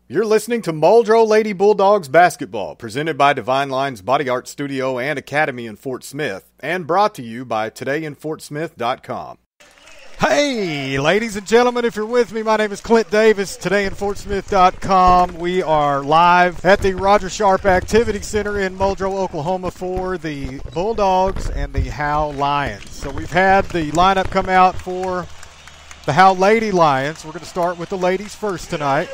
You're listening to Muldrow Lady Bulldogs basketball, presented by Divine Lines Body Art Studio and Academy in Fort Smith, and brought to you by todayinfortsmith.com. Hey, ladies and gentlemen, if you're with me, my name is Clint Davis, todayinfortsmith.com. We are live at the Roger Sharp Activity Center in Muldrow, Oklahoma for the Bulldogs and the Howe Lions. So we've had the lineup come out for the Howe Lady Lions. We're going to start with the ladies first tonight.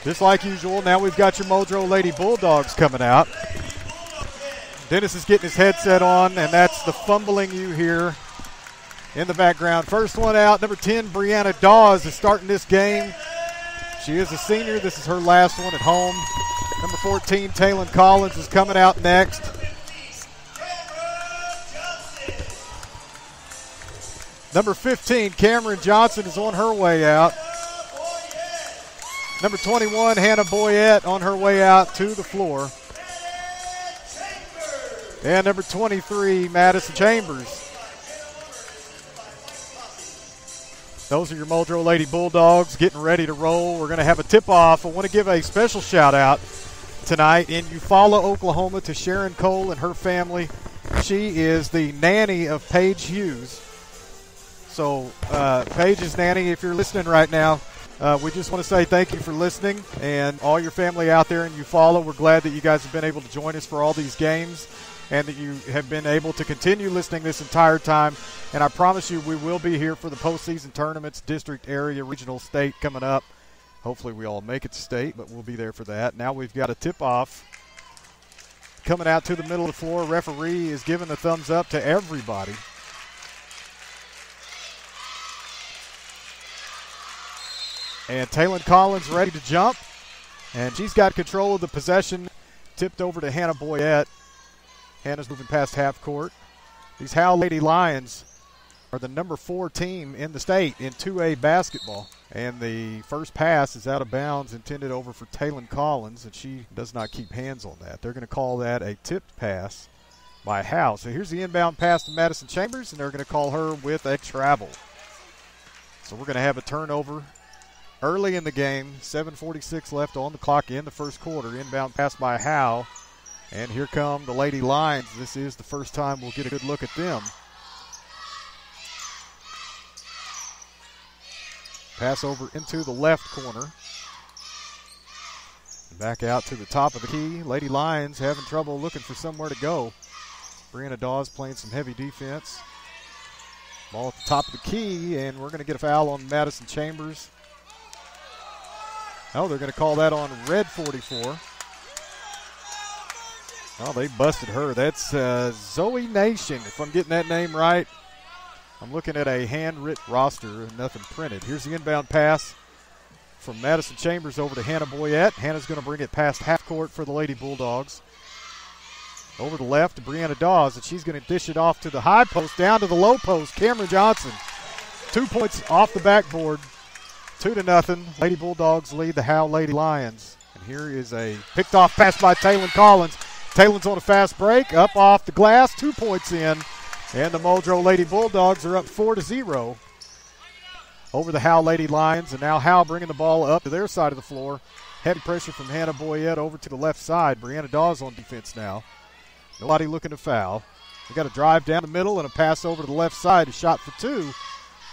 Just like usual, now we've got your Muldrow Lady Bulldogs coming out. Dennis is getting his headset on, and that's the fumbling you hear in the background. First one out, number 10, Brianna Dawes is starting this game. She is a senior. This is her last one at home. Number 14, Taylon Collins is coming out next. Number 15, Cameron Johnson is on her way out. Number 21, Hannah Boyette on her way out to the floor. And number 23, Madison Chambers. Those are your Muldrow Lady Bulldogs getting ready to roll. We're going to have a tip-off. I want to give a special shout-out tonight in Eufaula, Oklahoma, to Sharon Cole and her family. She is the nanny of Paige Hughes. So, Paige's nanny, if you're listening right now, we just want to say thank you for listening, and all your family out there in Eufaula. We're glad that you guys have been able to join us for all these games and that you have been able to continue listening this entire time. And I promise you we will be here for the postseason tournaments, district, area, regional, state coming up. Hopefully we all make it to state, but we'll be there for that. Now we've got a tip-off coming out to the middle of the floor. Referee is giving the thumbs up to everybody. And Taylon Collins ready to jump. And she's got control of the possession. Tipped over to Hannah Boyette. Hannah's moving past half court. These Howe Lady Lions are the number 4 team in the state in 2A basketball. And the first pass is out of bounds, intended over for Taylon Collins, and she does not keep hands on that. They're going to call that a tipped pass by Howe. So here's the inbound pass to Madison Chambers, and they're going to call her with a travel. So we're going to have a turnover early in the game. 7:46 left on the clock in the first quarter. Inbound pass by Howe. And here come the Lady Lions. This is the first time we'll get a good look at them. Pass over into the left corner. Back out to the top of the key. Lady Lions having trouble looking for somewhere to go. Brianna Dawes playing some heavy defense. Ball at the top of the key, and we're going to get a foul on Madison Chambers. Oh, they're going to call that on red 44. Oh, they busted her. That's Zoe Nation, if I'm getting that name right. I'm looking at a handwritten roster and nothing printed. Here's the inbound pass from Madison Chambers over to Hannah Boyette. Hannah's going to bring it past half court for the Lady Bulldogs. Over the left to Brianna Dawes, and she's going to dish it off to the high post, down to the low post. Cameron Johnson, 2 points off the backboard. 2-0. Lady Bulldogs lead the Howe Lady Lions. And here is a picked off pass by Taylon Collins. Taylon's on a fast break, up off the glass, 2 points in. And the Muldrow Lady Bulldogs are up 4-0 over the Howe Lady Lions. And now Howe bringing the ball up to their side of the floor. Heavy pressure from Hannah Boyette over to the left side. Brianna Dawes on defense now. Nobody looking to foul. They got a drive down the middle and a pass over to the left side. A shot for 2.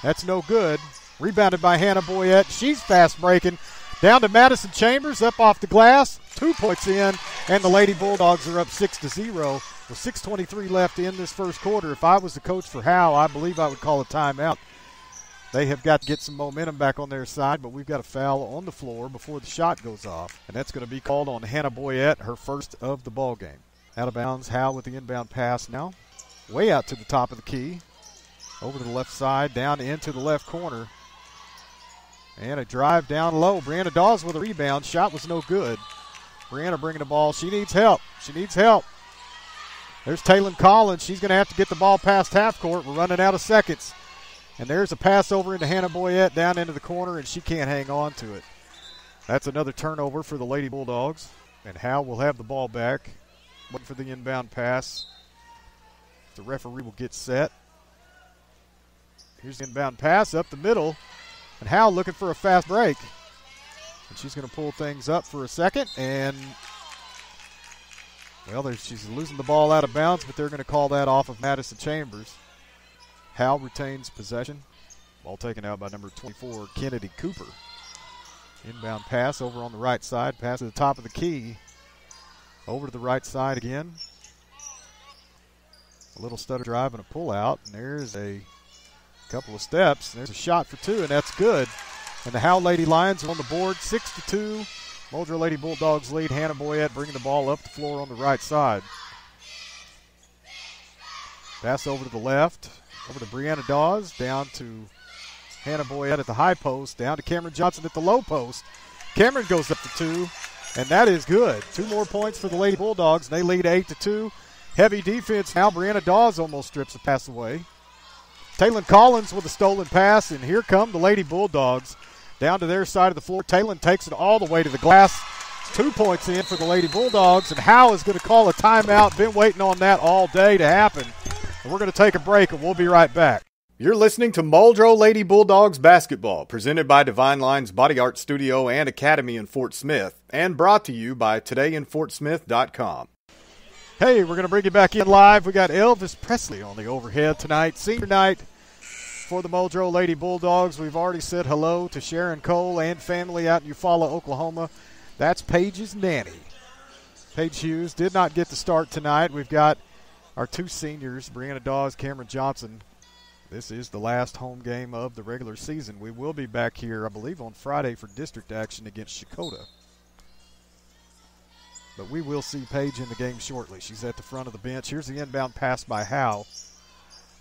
That's no good. Rebounded by Hannah Boyette. She's fast breaking. Down to Madison Chambers, up off the glass. 2 points in, and the Lady Bulldogs are up 6-0. With 6:23 left in this first quarter. If I was the coach for Howe, I believe I would call a timeout. They have got to get some momentum back on their side, but we've got a foul on the floor before the shot goes off. And that's going to be called on Hannah Boyette, her first of the ball game. Out of bounds, Howe with the inbound pass now. Way out to the top of the key. Over to the left side, down into the left corner. And a drive down low. Brianna Dawes with a rebound. Shot was no good. Brianna bringing the ball. She needs help. She needs help. There's Taylon Collins. She's going to have to get the ball past half court. We're running out of seconds. And there's a pass over into Hannah Boyette down into the corner, and she can't hang on to it. That's another turnover for the Lady Bulldogs. And Howe will have the ball back. Waiting for the inbound pass. The referee will get set. Here's the inbound pass up the middle. And Howe looking for a fast break. She's going to pull things up for a second, and, well, she's losing the ball out of bounds, but they're going to call that off of Madison Chambers. Howe retains possession. Ball taken out by number 24, Kennedy Cooper. Inbound pass over on the right side. Pass to the top of the key. Over to the right side again. A little stutter drive and a pull out. And there's a couple of steps. There's a shot for two, and that's good. And the Howe Lady Lions are on the board, 6-2. Muldrow Lady Bulldogs lead. Hannah Boyette bringing the ball up the floor on the right side. Pass over to the left. Over to Brianna Dawes. Down to Hannah Boyette at the high post. Down to Cameron Johnson at the low post. Cameron goes up to two, and that is good. 2 more points for the Lady Bulldogs, and they lead 8-2. Heavy defense now. Brianna Dawes almost strips a pass away. Taylon Collins with a stolen pass, and here come the Lady Bulldogs down to their side of the floor. Taylon takes it all the way to the glass. 2 points in for the Lady Bulldogs, and Howe is going to call a timeout. Been waiting on that all day to happen. And we're going to take a break, and we'll be right back. You're listening to Muldrow Lady Bulldogs basketball, presented by Divine Lines Body Art Studio and Academy in Fort Smith, and brought to you by todayinfortsmith.com. Hey, we're going to bring you back in live. We got Elvis Presley on the overhead tonight. Senior night for the Muldrow Lady Bulldogs. We've already said hello to Sharon Cole and family out in Eufaula, Oklahoma. That's Paige's nanny. Paige Hughes did not get to start tonight. We've got our 2 seniors, Brianna Dawes, Cameron Johnson. This is the last home game of the regular season. We will be back here, I believe, on Friday for district action against Shakota. But we will see Paige in the game shortly. She's at the front of the bench. Here's the inbound pass by Howe.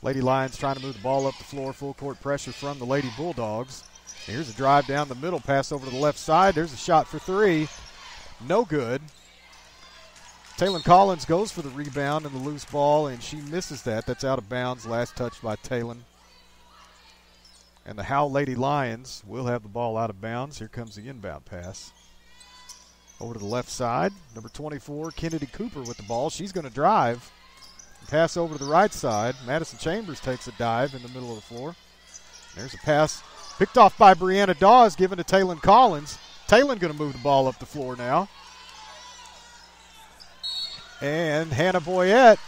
Lady Lions trying to move the ball up the floor. Full court pressure from the Lady Bulldogs. Here's a drive down the middle, pass over to the left side. There's a shot for 3. No good. Taylon Collins goes for the rebound and the loose ball, and she misses that. That's out of bounds. Last touch by Taylon. And the Howe Lady Lions will have the ball out of bounds. Here comes the inbound pass. Over to the left side. Number 24, Kennedy Cooper with the ball. She's going to drive. Pass over to the right side. Madison Chambers takes a dive in the middle of the floor. There's a pass picked off by Brianna Dawes, given to Taylon Collins. Taylon going to move the ball up the floor now. And Hannah Boyette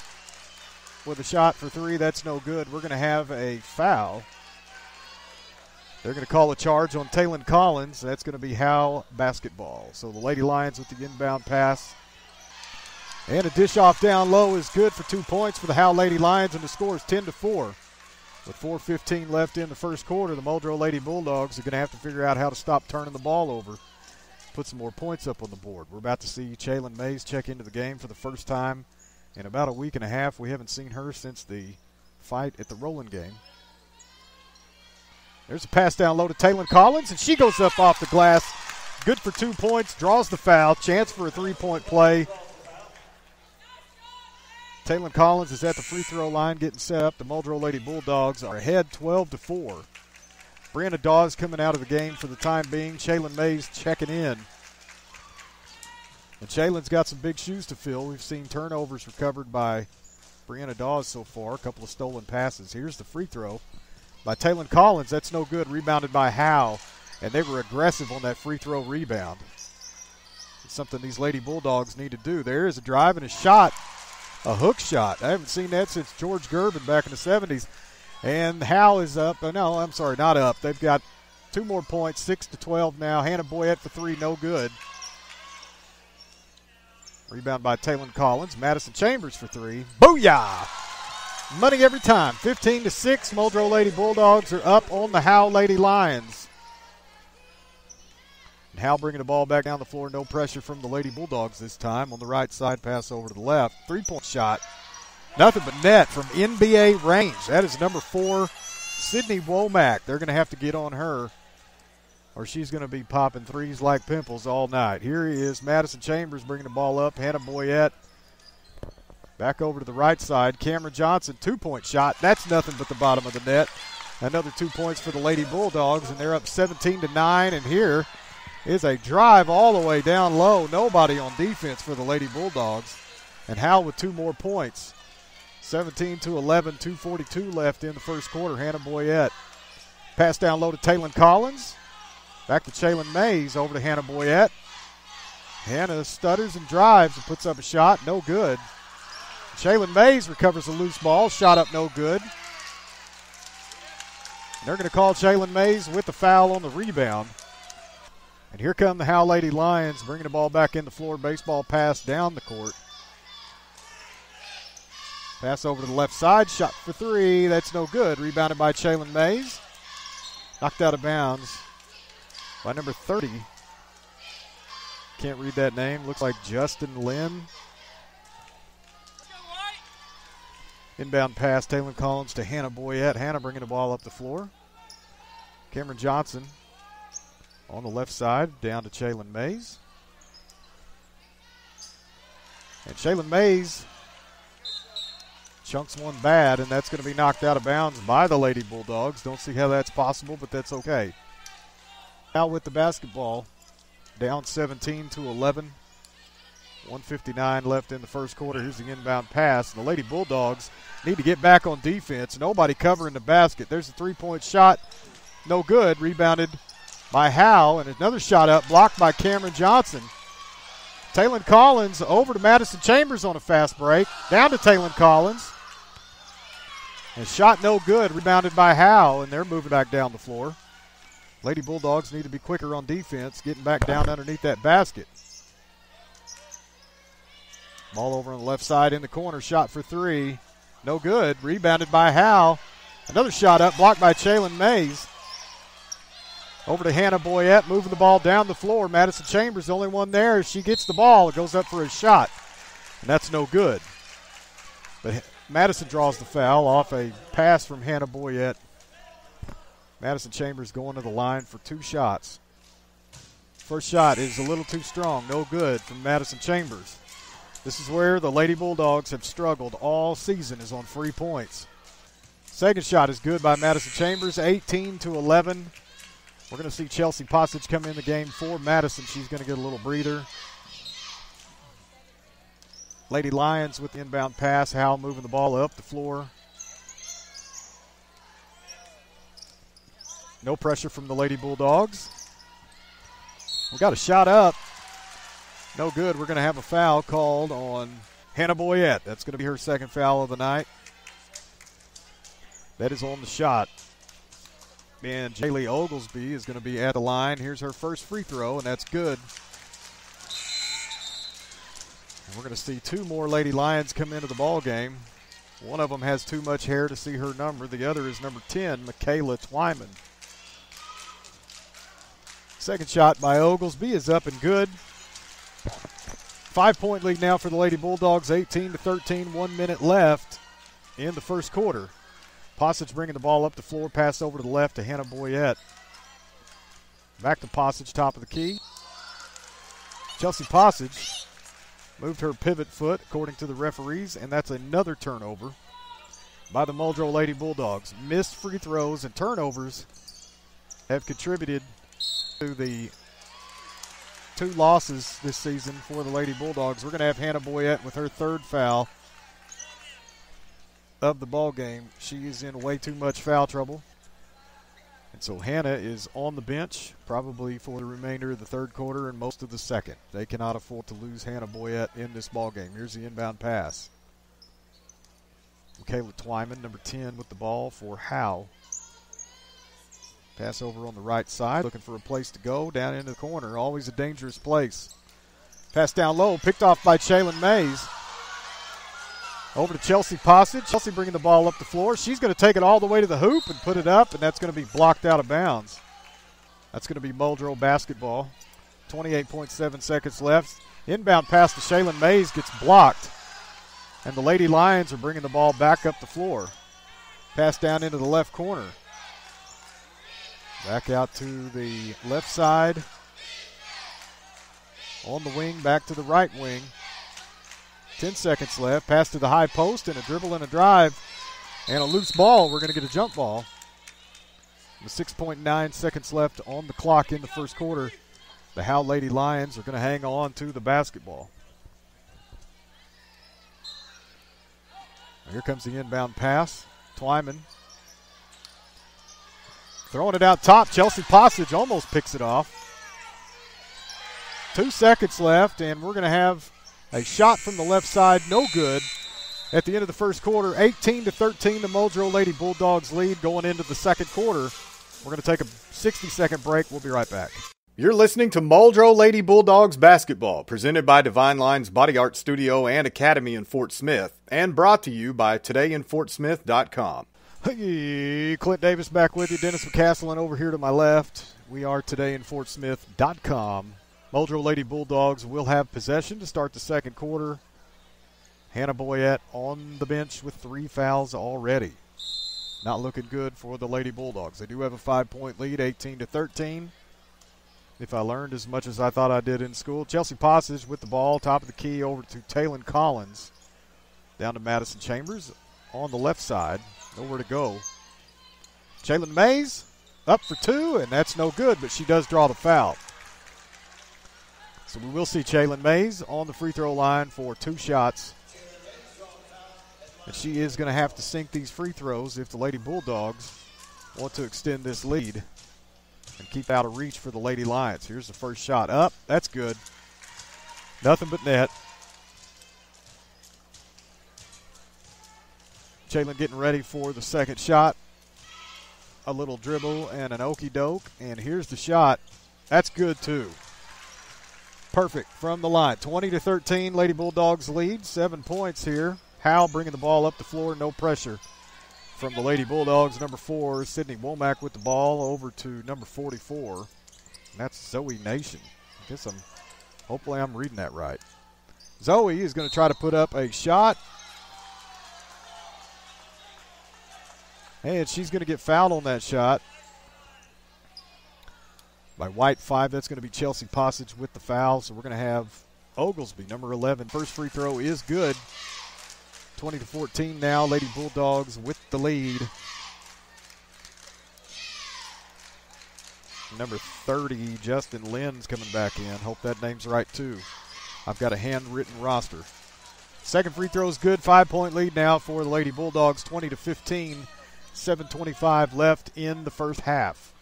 with a shot for 3. That's no good. We're going to have a foul. They're going to call a charge on Taylon Collins. That's going to be Howe basketball. So the Lady Lions with the inbound pass. And a dish off down low is good for 2 points for the Howe Lady Lions, and the score is 10-4. With 4:15 left in the first quarter, the Muldrow Lady Bulldogs are going to have to figure out how to stop turning the ball over, put some more points up on the board. We're about to see Chaylin Mays check into the game for the first time in about a week and a half. We haven't seen her since the fight at the Roland game. There's a pass down low to Taylon Collins, and she goes up off the glass. Good for 2 points, draws the foul. Chance for a 3-point play. Taylon Collins is at the free throw line getting set up. The Muldrow Lady Bulldogs are ahead 12-4. Brianna Dawes coming out of the game for the time being. Chaylin Mays checking in. And Chaylon's got some big shoes to fill. We've seen turnovers recovered by Brianna Dawes so far. A couple of stolen passes. Here's the free throw by Taylon Collins. That's no good. Rebounded by Howe. And they were aggressive on that free throw rebound. It's something these Lady Bulldogs need to do. There is a drive and a shot. A hook shot. I haven't seen that since George Gervin back in the 70s. And Howe is up. Oh, no, I'm sorry, not up. They've got 2 more points, 6-12 now. Hannah Boyette for 3, no good. Rebound by Taylon Collins. Madison Chambers for 3. Booyah! Money every time. 15-6. Muldrow Lady Bulldogs are up on the Howe Lady Lions. And Howe bringing the ball back down the floor. No pressure from the Lady Bulldogs this time. On the right side, pass over to the left. 3-point shot. Nothing but net from NBA range. That is number 4, Sydney Womack. They're going to have to get on her, or she's going to be popping threes like pimples all night. Here is Madison Chambers bringing the ball up. Hannah Boyette back over to the right side. Cameron Johnson, 2-point shot. That's nothing but the bottom of the net. Another 2 points for the Lady Bulldogs, and they're up 17-9. And here is a drive all the way down low. Nobody on defense for the Lady Bulldogs. And Howe with 2 more points. 17-11, 2:42 left in the first quarter. Hannah Boyette. Pass down low to Taylon Collins. Back to Chaylin Mays, over to Hannah Boyette. Hannah stutters and drives and puts up a shot, no good. Chaylin Mays recovers a loose ball, shot up no good. And they're going to call Chaylin Mays with the foul on the rebound. And here come the Howe Lady Lions, bringing the ball back in the floor. Baseball pass down the court. Pass over to the left side, shot for three. That's no good. Rebounded by Chaylin Mays. Knocked out of bounds by number 30. Can't read that name. Looks like Justin Lynn. Inbound pass, Taylor Collins to Hannah Boyette. Hannah bringing the ball up the floor. Cameron Johnson on the left side, down to Chaylin Mays. And Chaylin Mays chunks one bad, and that's going to be knocked out of bounds by the Lady Bulldogs. Don't see how that's possible, but that's okay. Now with the basketball, down 17-11. 1:59 left in the first quarter. Here's the inbound pass. And the Lady Bulldogs need to get back on defense. Nobody covering the basket. There's a three-point shot. No good. Rebounded by Howe. And another shot up, blocked by Cameron Johnson. Taylor Collins over to Madison Chambers on a fast break. Down to Taylor Collins. And shot no good. Rebounded by Howe. And they're moving back down the floor. Lady Bulldogs need to be quicker on defense, getting back down underneath that basket. Ball over on the left side in the corner. Shot for three. No good. Rebounded by Howe. Another shot up, blocked by Chaylin Mays. Over to Hannah Boyette, moving the ball down the floor. Madison Chambers, the only one there. She gets the ball. It goes up for a shot. And that's no good. But Madison draws the foul off a pass from Hannah Boyette. Madison Chambers going to the line for two shots. First shot is a little too strong. No good from Madison Chambers. This is where the Lady Bulldogs have struggled all season, is on free points. Second shot is good by Madison Chambers, 18-11. We're going to see Chelsea Possige come in the game for Madison. She's going to get a little breather. Lady Lions with the inbound pass. Howe moving the ball up the floor. No pressure from the Lady Bulldogs. We got a shot up. No good. We're going to have a foul called on Hannah Boyette. That's going to be her second foul of the night. That is on the shot. And Jaylee Oglesby is going to be at the line. Here's her first free throw, and that's good. And we're going to see two more Lady Lions come into the ball game. One of them has too much hair to see her number. The other is number 10, Michaela Twyman. Second shot by Oglesby is up and good. 5-point lead now for the Lady Bulldogs, 18-13, 1 minute left in the first quarter. Possige bringing the ball up the floor, pass over to the left to Hannah Boyette. Back to Possige, top of the key. Chelsea Possige moved her pivot foot, according to the referees, and that's another turnover by the Muldrow Lady Bulldogs. Missed free throws and turnovers have contributed to the two losses this season for the Lady Bulldogs. We're going to have Hannah Boyette with her third foul of the ball game. She is in way too much foul trouble. And so Hannah is on the bench probably for the remainder of the third quarter and most of the second. They cannot afford to lose Hannah Boyette in this ball game. Here's the inbound pass. Michaela Twyman, number 10, with the ball for Howe. Pass over on the right side, looking for a place to go, down into the corner. Always a dangerous place. Pass down low, picked off by Chaylin Mays. Over to Chelsea Possige. Chelsea bringing the ball up the floor. She's going to take it all the way to the hoop and put it up, and that's going to be blocked out of bounds. That's going to be Muldrow basketball. 28.7 seconds left. Inbound pass to Chaylin Mays gets blocked, and the Lady Lions are bringing the ball back up the floor. Pass down into the left corner. Back out to the left side. On the wing, back to the right wing. 10 seconds left. Pass to the high post and a dribble and a drive. And a loose ball. We're going to get a jump ball. With 6.9 seconds left on the clock in the first quarter. The Howe Lady Lions are going to hang on to the basketball. Here comes the inbound pass. Twyman Throwing it out top. Chelsea Passage almost picks it off. 2 seconds left, and we're going to have a shot from the left side. No good. At the end of the first quarter, 18-13, the Muldrow Lady Bulldogs lead going into the second quarter. We're going to take a 60-second break. We'll be right back. You're listening to Muldrow Lady Bulldogs basketball, presented by Divine Line's Body Art Studio and Academy in Fort Smith, and brought to you by todayinfortsmith.com. Hey, Clint Davis back with you. Dennis McCaslin over here to my left. We are todayinfortsmith.com. Muldrow Lady Bulldogs will have possession to start the second quarter. Hannah Boyette on the bench with 3 fouls already. Not looking good for the Lady Bulldogs. They do have a 5-point lead, 18-13. If I learned as much as I thought I did in school. Chelsea Passage with the ball, top of the key, over to Taylon Collins. Down to Madison Chambers on the left side. Nowhere to go. Jalen Mays up for 2, and that's no good, but she does draw the foul. So we will see Jalen Mays on the free throw line for 2 shots. And she is going to have to sink these free throws if the Lady Bulldogs want to extend this lead and keep out of reach for the Lady Lions. Here's the first shot up. That's good. Nothing but net. Jalen getting ready for the second shot. A little dribble and an okey doke. And here's the shot. That's good too. Perfect from the line. 20-13, Lady Bulldogs lead. 7 points here. Howe bringing the ball up the floor. No pressure from the Lady Bulldogs. Number 4, Sydney Womack with the ball over to number 44. And that's Zoe Nation. Hopefully I'm reading that right. Zoe is going to try to put up a shot. And she's going to get fouled on that shot by White 5. That's going to be Chelsea Passage with the foul. So we're going to have Oglesby, number 11. First free throw is good. 20-14 now. Lady Bulldogs with the lead. Number 30, Justin Lynn's coming back in. Hope that name's right, too. I've got a handwritten roster. Second free throw is good. 5-point lead now for the Lady Bulldogs. 20-15. 7:25 left in the first half.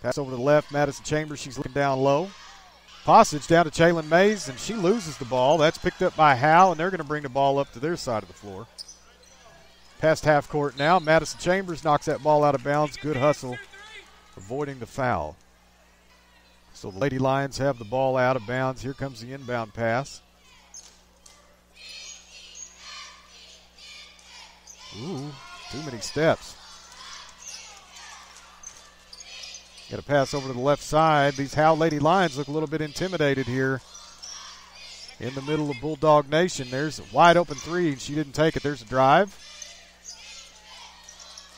Pass over to the left. Madison Chambers, she's looking down low. Passage down to Jalen Mays, and she loses the ball. That's picked up by Howe, and they're going to bring the ball up to their side of the floor. Past half court now. Madison Chambers knocks that ball out of bounds. Good hustle, avoiding the foul. So the Lady Lions have the ball out of bounds. Here comes the inbound pass. Ooh, too many steps. Got a pass over to the left side. These Howe Lady Lions look a little bit intimidated here in the middle of Bulldog Nation. There's a wide open 3, and she didn't take it. There's a drive.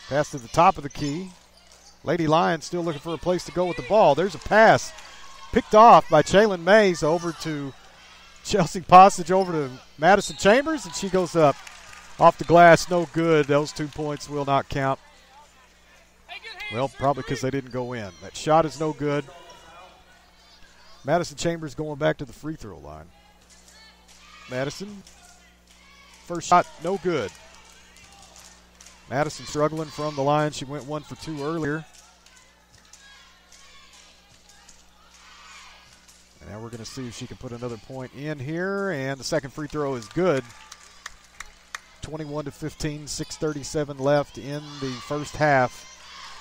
Pass to the top of the key. Lady Lions still looking for a place to go with the ball. There's a pass picked off by Jalen Mays over to Chelsea Passage, over to Madison Chambers, and she goes up off the glass. No good. Those 2 points will not count. Well, probably because they didn't go in. That shot is no good. Madison Chambers going back to the free throw line. Madison, first shot, no good. Madison struggling from the line. She went 1 for 2 earlier. And now we're going to see if she can put another point in here. And the second free throw is good. 21-15, 6:37 left in the first half.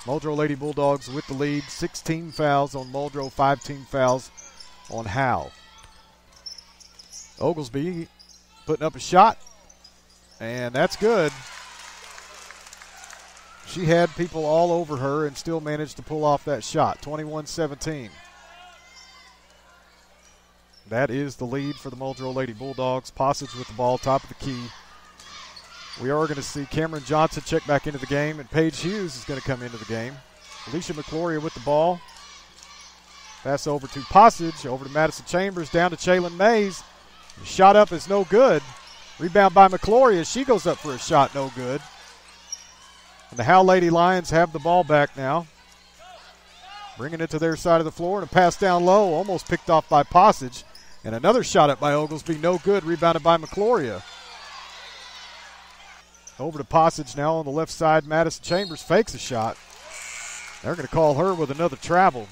Muldrow Lady Bulldogs with the lead. 16 fouls on Muldrow, 5 team fouls on Howe. Oglesby putting up a shot, and that's good. She had people all over her and still managed to pull off that shot. 21-17. That is the lead for the Muldrow Lady Bulldogs. Passage with the ball, top of the key. We are going to see Cameron Johnson check back into the game, and Paige Hughes is going to come into the game. Alicia McCloria with the ball. Pass over to Passage, over to Madison Chambers, down to Jalen Mays. The shot up is no good. Rebound by McCloria. She goes up for a shot, no good. And the Howe Lady Lions have the ball back now. Bringing it to their side of the floor, and a pass down low, almost picked off by Passage. And another shot up by Oglesby, no good, rebounded by McCloria. Over to Passage now on the left side. Madison Chambers fakes a shot. They're going to call her with another travel.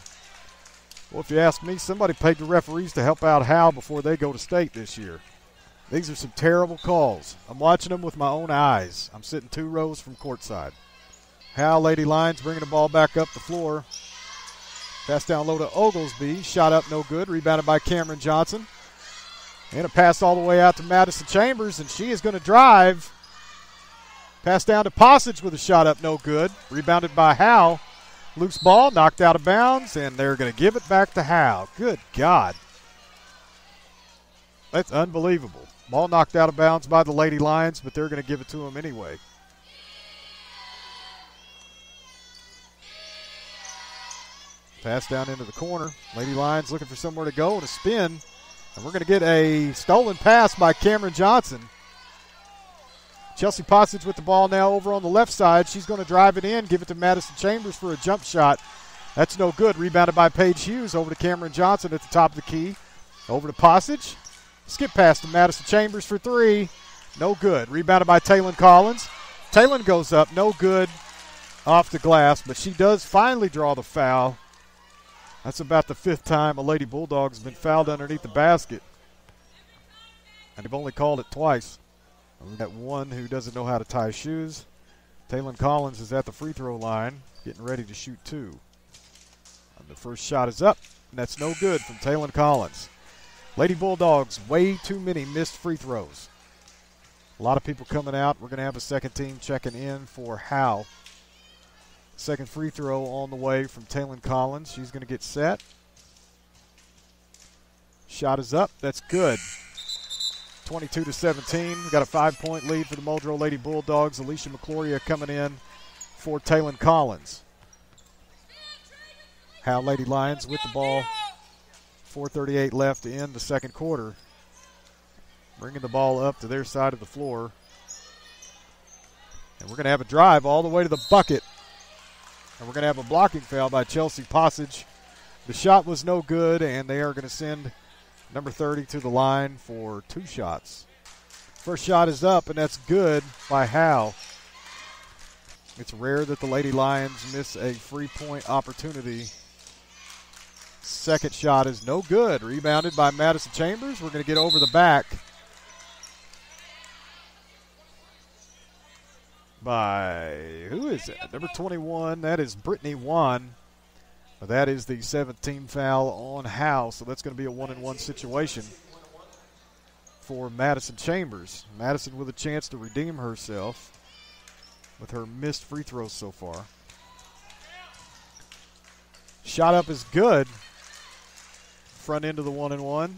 Well, if you ask me, somebody paid the referees to help out Howe before they go to state this year. These are some terrible calls. I'm watching them with my own eyes. I'm sitting 2 rows from courtside. Howe, Lady Lions, bringing the ball back up the floor. Pass down low to Oglesby. Shot up, no good. Rebounded by Cameron Johnson. And a pass all the way out to Madison Chambers, and she is going to drive. Pass down to Passage with a shot up, no good. Rebounded by Howe. Loose ball, knocked out of bounds, and they're going to give it back to Howe. Good God. That's unbelievable. Ball knocked out of bounds by the Lady Lions, but they're going to give it to them anyway. Pass down into the corner. Lady Lions looking for somewhere to go and a spin. And we're going to get a stolen pass by Cameron Johnson. Chelsea Passage with the ball now over on the left side. She's going to drive it in, give it to Madison Chambers for a jump shot. That's no good. Rebounded by Paige Hughes over to Cameron Johnson at the top of the key. Over to Passage. Skip pass to Madison Chambers for 3. No good. Rebounded by Taylon Collins. Taylon goes up. No good off the glass, but she does finally draw the foul. That's about the 5th time a Lady Bulldog has been fouled underneath the basket. And they've only called it twice. We've got one who doesn't know how to tie shoes. Taylon Collins is at the free throw line, getting ready to shoot 2. And the first shot is up, and that's no good from Taylon Collins. Lady Bulldogs, way too many missed free throws. A lot of people coming out. We're going to have a second team checking in for Howe. Second free throw on the way from Taylon Collins. She's going to get set. Shot is up. That's good. 22-17. We've got a 5-point lead for the Muldrow Lady Bulldogs. Alicia McCloria coming in for Taylon Collins. Howe Lady Lions with the ball. 4:38 left to end the second quarter. Bringing the ball up to their side of the floor. And we're going to have a drive all the way to the bucket. And we're going to have a blocking foul by Chelsea Passage. The shot was no good, and they are going to send number 30 to the line for 2 shots. First shot is up, and that's good by Howe. It's rare that the Lady Lions miss a free-point opportunity. Second shot is no good. Rebounded by Madison Chambers. We're going to get over the back by, who is that? Number 21. That is Brittany Wan. That is the 17th foul on Howe, so that's going to be a 1-and-1 situation for Madison Chambers. Madison with a chance to redeem herself with her missed free throws so far. Shot up is good. Front end of the 1-and-1.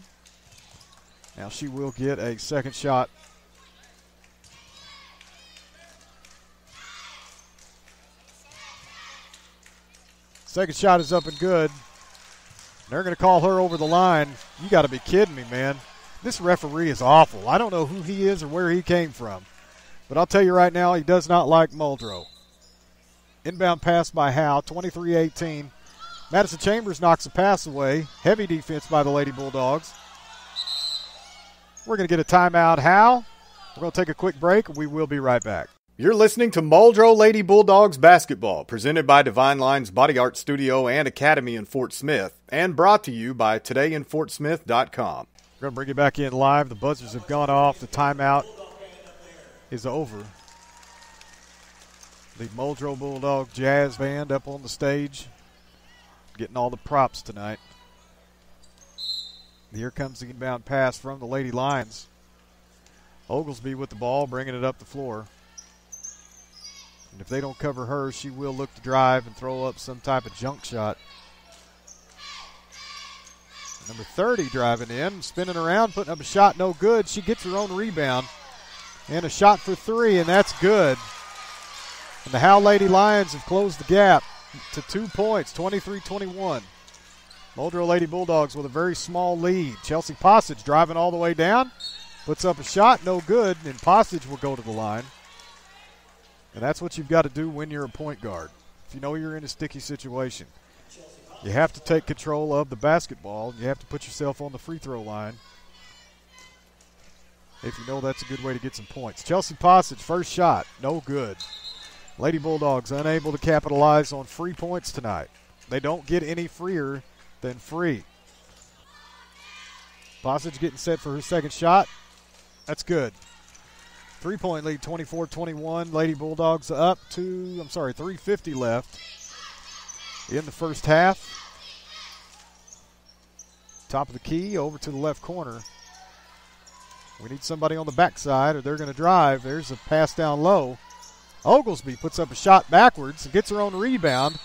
Now she will get a second shot. Second shot is up and good. They're going to call her over the line. You got to be kidding me, man. This referee is awful. I don't know who he is or where he came from. But I'll tell you right now, he does not like Muldrow. Inbound pass by Howe, 23-18. Madison Chambers knocks the pass away. Heavy defense by the Lady Bulldogs. We're going to get a timeout, Howe. We're going to take a quick break, and we will be right back. You're listening to Muldrow Lady Bulldogs basketball, presented by Divine Lines Body Art Studio and Academy in Fort Smith, and brought to you by todayinfortsmith.com. We're going to bring you back in live. The buzzers have gone off. The timeout is over. The Muldrow Bulldog Jazz Band up on the stage, getting all the props tonight. Here comes the inbound pass from the Lady Lions. Oglesby with the ball, bringing it up the floor. And if they don't cover her, she will look to drive and throw up some type of junk shot. Number 30 driving in, spinning around, putting up a shot, no good. She gets her own rebound. And a shot for 3, and that's good. And the Howe Lady Lions have closed the gap to 2 points, 23-21. Muldrow Lady Bulldogs with a very small lead. Chelsea Passage driving all the way down, puts up a shot, no good, and Passage will go to the line. And that's what you've got to do when you're a point guard. If you know you're in a sticky situation, you have to take control of the basketball. You have to put yourself on the free throw line if you know that's a good way to get some points. Chelsea Passage, first shot, no good. Lady Bulldogs unable to capitalize on free points tonight. They don't get any freer than free. Bossage getting set for her second shot. That's good. 3-point lead, 24-21. Lady Bulldogs up to, 3:50 left in the first half. Top of the key, over to the left corner. We need somebody on the backside or they're going to drive. There's a pass down low. Oglesby puts up a shot backwards and gets her own rebound.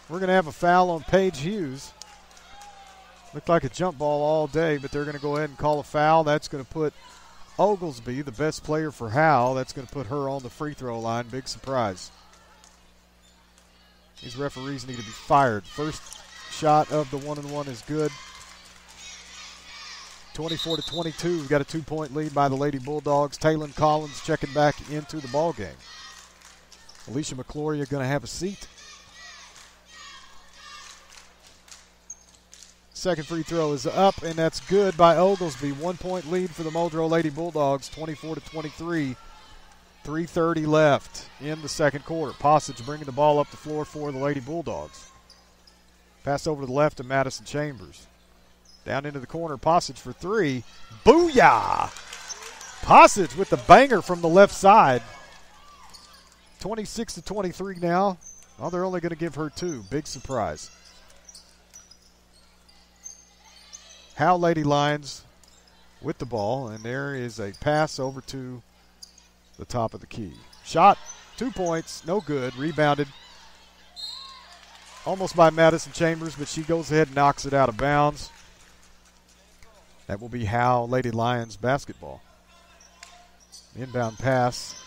We're going to have a foul on Paige Hughes. Looked like a jump ball all day, but they're going to go ahead and call a foul. That's going to put Oglesby, the best player for Howe, that's going to put her on the free throw line. Big surprise. These referees need to be fired. First shot of the 1-and-1 is good. 24-22. We've got a 2-point lead by the Lady Bulldogs. Taylon Collins checking back into the ball game. Alicia McClory going to have a seat. Second free throw is up, and that's good by Oglesby. 1-point lead for the Muldrow Lady Bulldogs, 24-23. 3:30 left in the second quarter. Bossage bringing the ball up the floor for the Lady Bulldogs. Pass over to the left to Madison Chambers. Down into the corner, Bossage for three. Booyah! Bossage with the banger from the left side. 26-23 now. Oh, they're only going to give her two. Big surprise. Howe Lady Lions with the ball, and there is a pass over to the top of the key. Shot, 2 points, no good. Rebounded almost by Madison Chambers, but she goes ahead and knocks it out of bounds. That will be Howe Lady Lions basketball. Inbound pass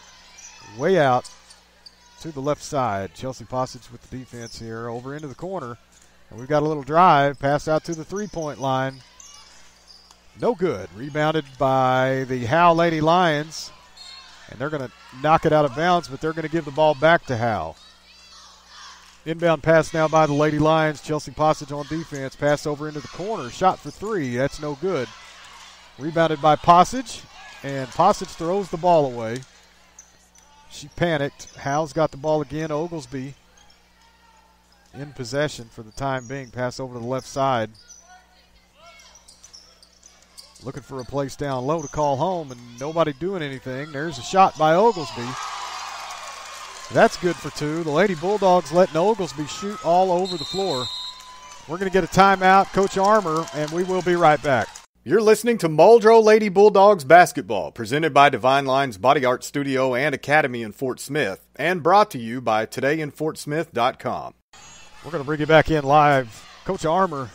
way out to the left side. Chelsea Bossage with the defense here over into the corner. And we've got a little drive. Pass out to the 3-point line. No good. Rebounded by the Howe Lady Lions. And they're going to knock it out of bounds, but they're going to give the ball back to Howe. Inbound pass now by the Lady Lions. Chelsea Bossage on defense. Pass over into the corner. Shot for three. That's no good. Rebounded by Bossage. And Bossage throws the ball away. She panicked. Howe's got the ball again. Oglesby in possession for the time being. Pass over to the left side. Looking for a place down low to call home, and nobody doing anything. There's a shot by Oglesby. That's good for two. The Lady Bulldogs letting Oglesby shoot all over the floor. We're going to get a timeout, Coach Armour, and we will be right back. You're listening to Muldrow Lady Bulldogs basketball, presented by Divine Lines Body Art Studio and Academy in Fort Smith, and brought to you by todayinfortsmith.com. We're going to bring you back in live. Coach Armour,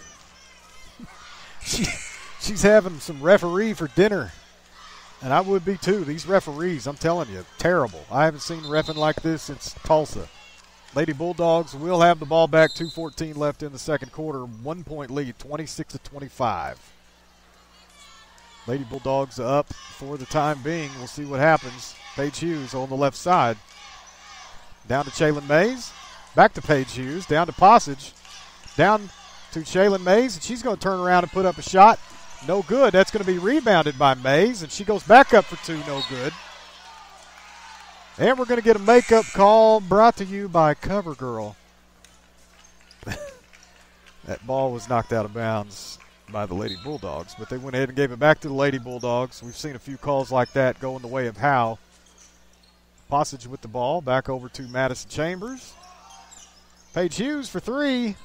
she's having some referee for dinner, and I would be too. These referees, I'm telling you, terrible. I haven't seen reffing like this since Tulsa. Lady Bulldogs will have the ball back. 2:14 left in the second quarter. 1-point lead, 26-25. Lady Bulldogs up for the time being. We'll see what happens. Paige Hughes on the left side. Down to Shaylin Mays. Back to Paige Hughes. Down to Bossage. Down to Shaylin Mays, and she's going to turn around and put up a shot. No good. That's going to be rebounded by Mays, and she goes back up for two. No good. And we're going to get a makeup call brought to you by CoverGirl. That ball was knocked out of bounds by the Lady Bulldogs, but they went ahead and gave it back to the Lady Bulldogs. We've seen a few calls like that go in the way of Howe. Bossage with the ball. Back over to Madison Chambers. Paige Hughes for three.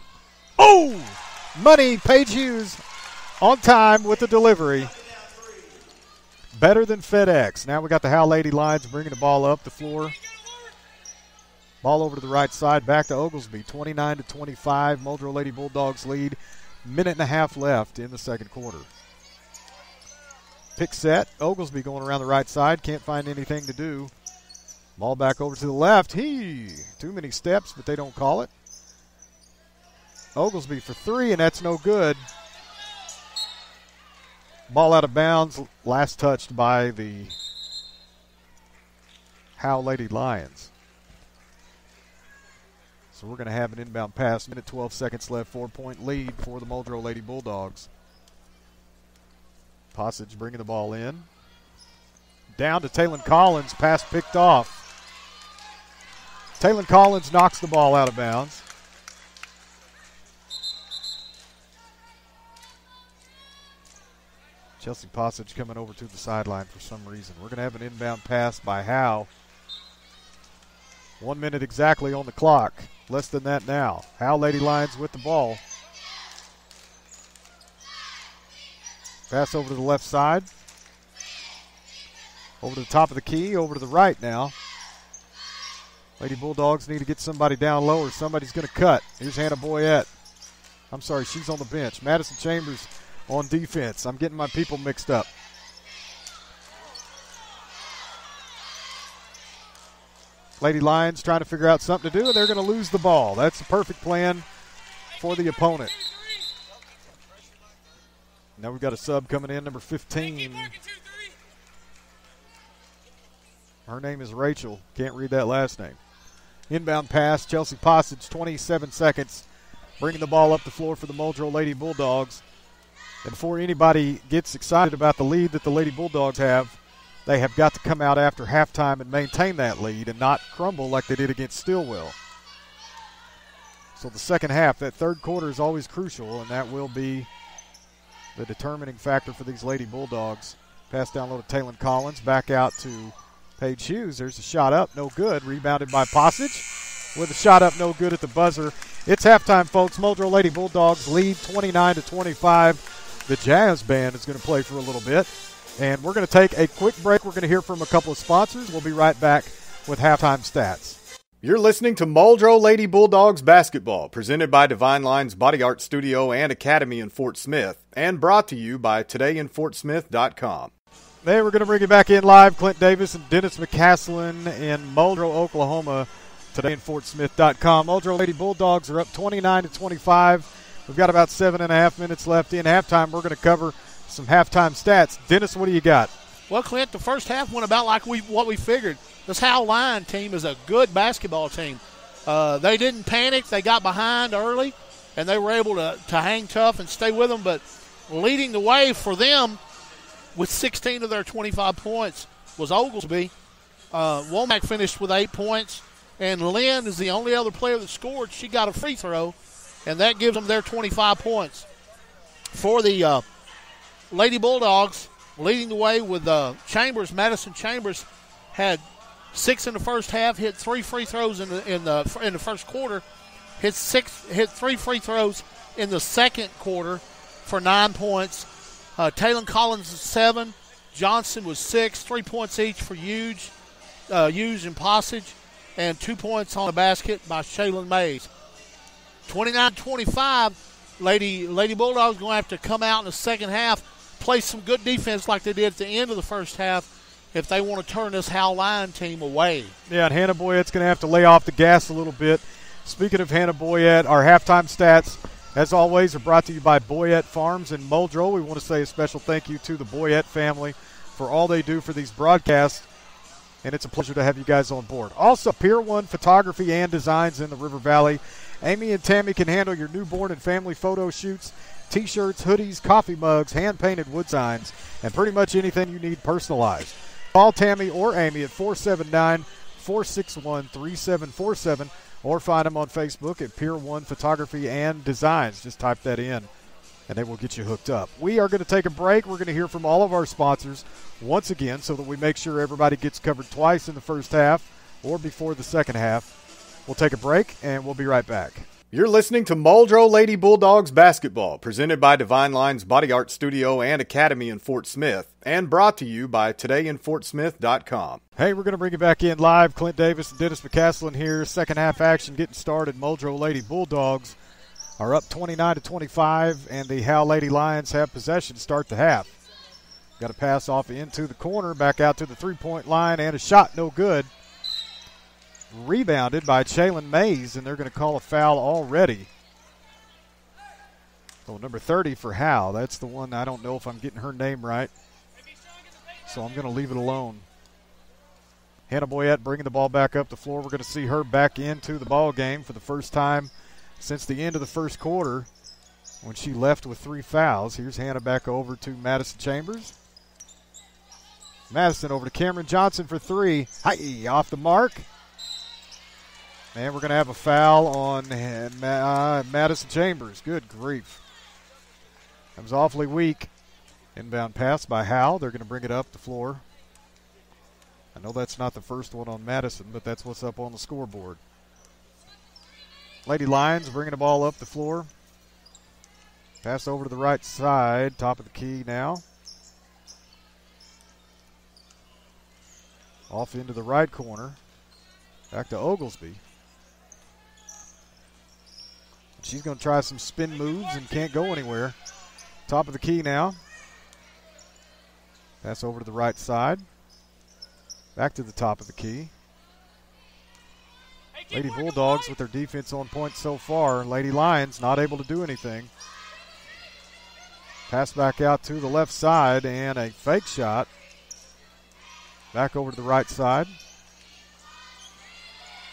Oh! Money, Paige Hughes on time with the delivery. Better than FedEx. Now we got the Howe Lady Lions bringing the ball up the floor. Ball over to the right side. Back to Oglesby. 29-25. Muldrow Lady Bulldogs lead. Minute and a half left in the second quarter. Pick set. Oglesby going around the right side. Can't find anything to do. Ball back over to the left. Too many steps, but they don't call it. Oglesby for three, and that's no good. Ball out of bounds. Last touched by the Howe Lady Lions. So we're going to have an inbound pass. Minute 12 seconds left. 4-point lead for the Muldrow Lady Bulldogs. Bossage bringing the ball in. Down to Taylon Collins. Pass picked off. Taylon Collins knocks the ball out of bounds. Chelsea Passage coming over to the sideline for some reason. We're going to have an inbound pass by Howe. 1 minute exactly on the clock. Less than that now. Howe Lady Lions with the ball. Pass over to the left side. Over to the top of the key. Over to the right now. Lady Bulldogs need to get somebody down low or somebody's going to cut. Here's Hannah Boyette. I'm sorry, she's on the bench. Madison Chambers on defense. I'm getting my people mixed up. Lady Lions trying to figure out something to do, and they're going to lose the ball. That's the perfect plan for the opponent. Now we've got a sub coming in, number 15. Her name is Rachel. Can't read that last name. Inbound pass, Chelsea Passage, 27 seconds. Bringing the ball up the floor for the Muldrow Lady Bulldogs. And before anybody gets excited about the lead that the Lady Bulldogs have, they have got to come out after halftime and maintain that lead and not crumble like they did against Stillwell. So the second half, that third quarter is always crucial, and that will be the determining factor for these Lady Bulldogs. Pass down low to Taylon Collins, back out to Paige Hughes. There's a shot up, no good. Rebounded by Passage with a shot up, no good at the buzzer. It's halftime, folks. Muldrow Lady Bulldogs lead 29-25. The Jazz Band is going to play for a little bit. And we're going to take a quick break. We're going to hear from a couple of sponsors. We'll be right back with halftime stats. You're listening to Muldrow Lady Bulldogs basketball, presented by Divine Lines Body Art Studio and Academy in Fort Smith, and brought to you by todayinfortsmith.com. Hey, we're going to bring you back in live. Clint Davis and Dennis McCaslin in Muldrow, Oklahoma. Todayinfortsmith.com. Muldrow Lady Bulldogs are up 29-25. We've got about 7.5 minutes left in halftime. We're going to cover some halftime stats. Dennis, what do you got? Well, Clint, the first half went about like what we figured. This Howe Lion team is a good basketball team. They didn't panic. They got behind early, and they were able to hang tough and stay with them. But leading the way for them with 16 of their 25 points was Oglesby. Womack finished with 8 points, and Lynn is the only other player that scored. She got a free throw, and that gives them their 25 points. For the Lady Bulldogs, leading the way with Chambers. Madison Chambers had 6 in the first half, hit 3 free throws in the first quarter, hit 3 free throws in the second quarter for 9 points. Taylon Collins was 7, Johnson was 6, 3 points each for Hughes and Passage, and 2 points on the basket by Shaylin Mays. 29-25, Lady Bulldogs going to have to come out in the second half, play some good defense like they did at the end of the first half if they want to turn this Howe Lion team away. Yeah, and Hannah Boyette's going to have to lay off the gas a little bit. Speaking of Hannah Boyette, our halftime stats, as always, are brought to you by Boyette Farms in Muldrow. We want to say a special thank you to the Boyette family for all they do for these broadcasts, and it's a pleasure to have you guys on board. Also, Pier 1 Photography and Designs in the River Valley. Amy and Tammy can handle your newborn and family photo shoots, T-shirts, hoodies, coffee mugs, hand-painted wood signs, and pretty much anything you need personalized. Call Tammy or Amy at 479-461-3747 or find them on Facebook at Pier 1 Photography and Designs. Just type that in, and they will get you hooked up. We are going to take a break. We're going to hear from all of our sponsors once again so that we make sure everybody gets covered twice in the first half or before the second half. We'll take a break, and we'll be right back. You're listening to Muldrow Lady Bulldogs basketball, presented by Divine Lines Body Art Studio and Academy in Fort Smith, and brought to you by todayinfortsmith.com. Hey, we're going to bring you back in live. Clint Davis and Dennis McCaslin here. Second half action getting started. Muldrow Lady Bulldogs are up 29-25, and the Howe Lady Lions have possession to start the half. Got a pass off into the corner, back out to the three-point line, and a shot no good. Rebounded by Shaylin Mays, and they're going to call a foul already. So number 30 for Howe. That's the one. I don't know if I'm getting her name right, so I'm going to leave it alone. Hannah Boyette bringing the ball back up the floor. We're going to see her back into the ball game for the first time since the end of the first quarter when she left with 3 fouls. Here's Hannah back over to Madison Chambers. Madison over to Cameron Johnson for three. Hi, off the mark. And we're going to have a foul on Madison Chambers. Good grief. That was awfully weak. Inbound pass by Howe. They're going to bring it up the floor. I know that's not the first one on Madison, but that's what's up on the scoreboard. Lady Lions bringing the ball up the floor. Pass over to the right side. Top of the key now. Off into the right corner. Back to Oglesby. She's going to try some spin moves and can't go anywhere. Top of the key now. Pass over to the right side. Back to the top of the key. Lady Bulldogs with their defense on point so far. Lady Lions not able to do anything. Pass back out to the left side and a fake shot. Back over to the right side.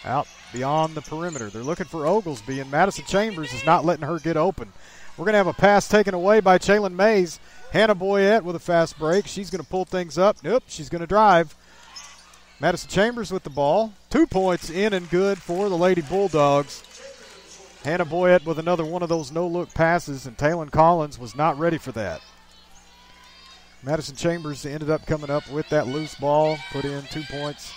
Out beyond the perimeter. They're looking for Oglesby, and Madison Chambers is not letting her get open. We're going to have a pass taken away by Jalen Mays. Hannah Boyette with a fast break. She's going to pull things up. Nope, she's going to drive. Madison Chambers with the ball. 2 points in and good for the Lady Bulldogs. Hannah Boyette with another one of those no-look passes, and Taylon Collins was not ready for that. Madison Chambers ended up coming up with that loose ball, put in 2 points.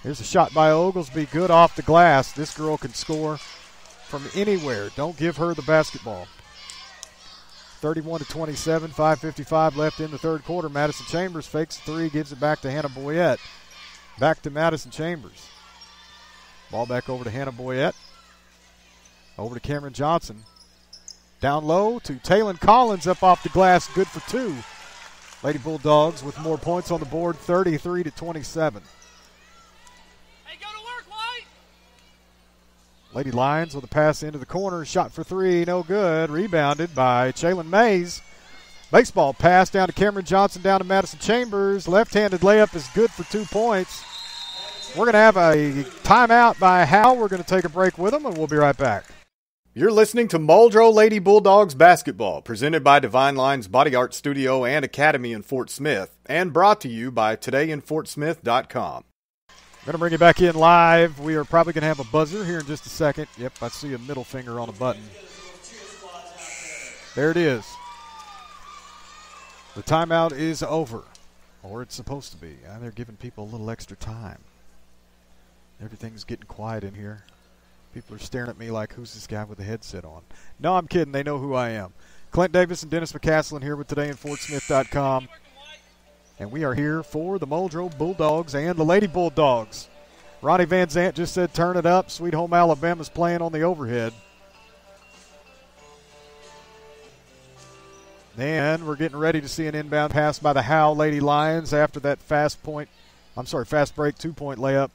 Here's a shot by Oglesby, good off the glass. This girl can score from anywhere. Don't give her the basketball. 31-27, 5:55 left in the third quarter. Madison Chambers fakes the three, gives it back to Hannah Boyette. Back to Madison Chambers. Ball back over to Hannah Boyette. Over to Cameron Johnson. Down low to Taylon Collins up off the glass, good for two. Lady Bulldogs with more points on the board, 33-27. Lady Lions with a pass into the corner. Shot for three, no good. Rebounded by Jalen Mays. Baseball pass down to Cameron Johnson, down to Madison Chambers. Left-handed layup is good for 2 points. We're going to have a timeout by Howe. We're going to take a break with them, and we'll be right back. You're listening to Muldrow Lady Bulldogs basketball, presented by Divine Lines Body Art Studio and Academy in Fort Smith, and brought to you by todayinfortsmith.com. I'm going to bring you back in live. We are probably going to have a buzzer here in just a second. Yep, I see a middle finger on a button. There it is. The timeout is over, or it's supposed to be. They're giving people a little extra time. Everything's getting quiet in here. People are staring at me like, who's this guy with the headset on? No, I'm kidding. They know who I am. Clint Davis and Dennis McCaslin here with todayinfortsmith.com. And we are here for the Muldrow Bulldogs and the Lady Bulldogs. Ronnie Van Zant just said, turn it up. Sweet Home Alabama's playing on the overhead. And we're getting ready to see an inbound pass by the Howe Lady Lions after that fast break 2-point layup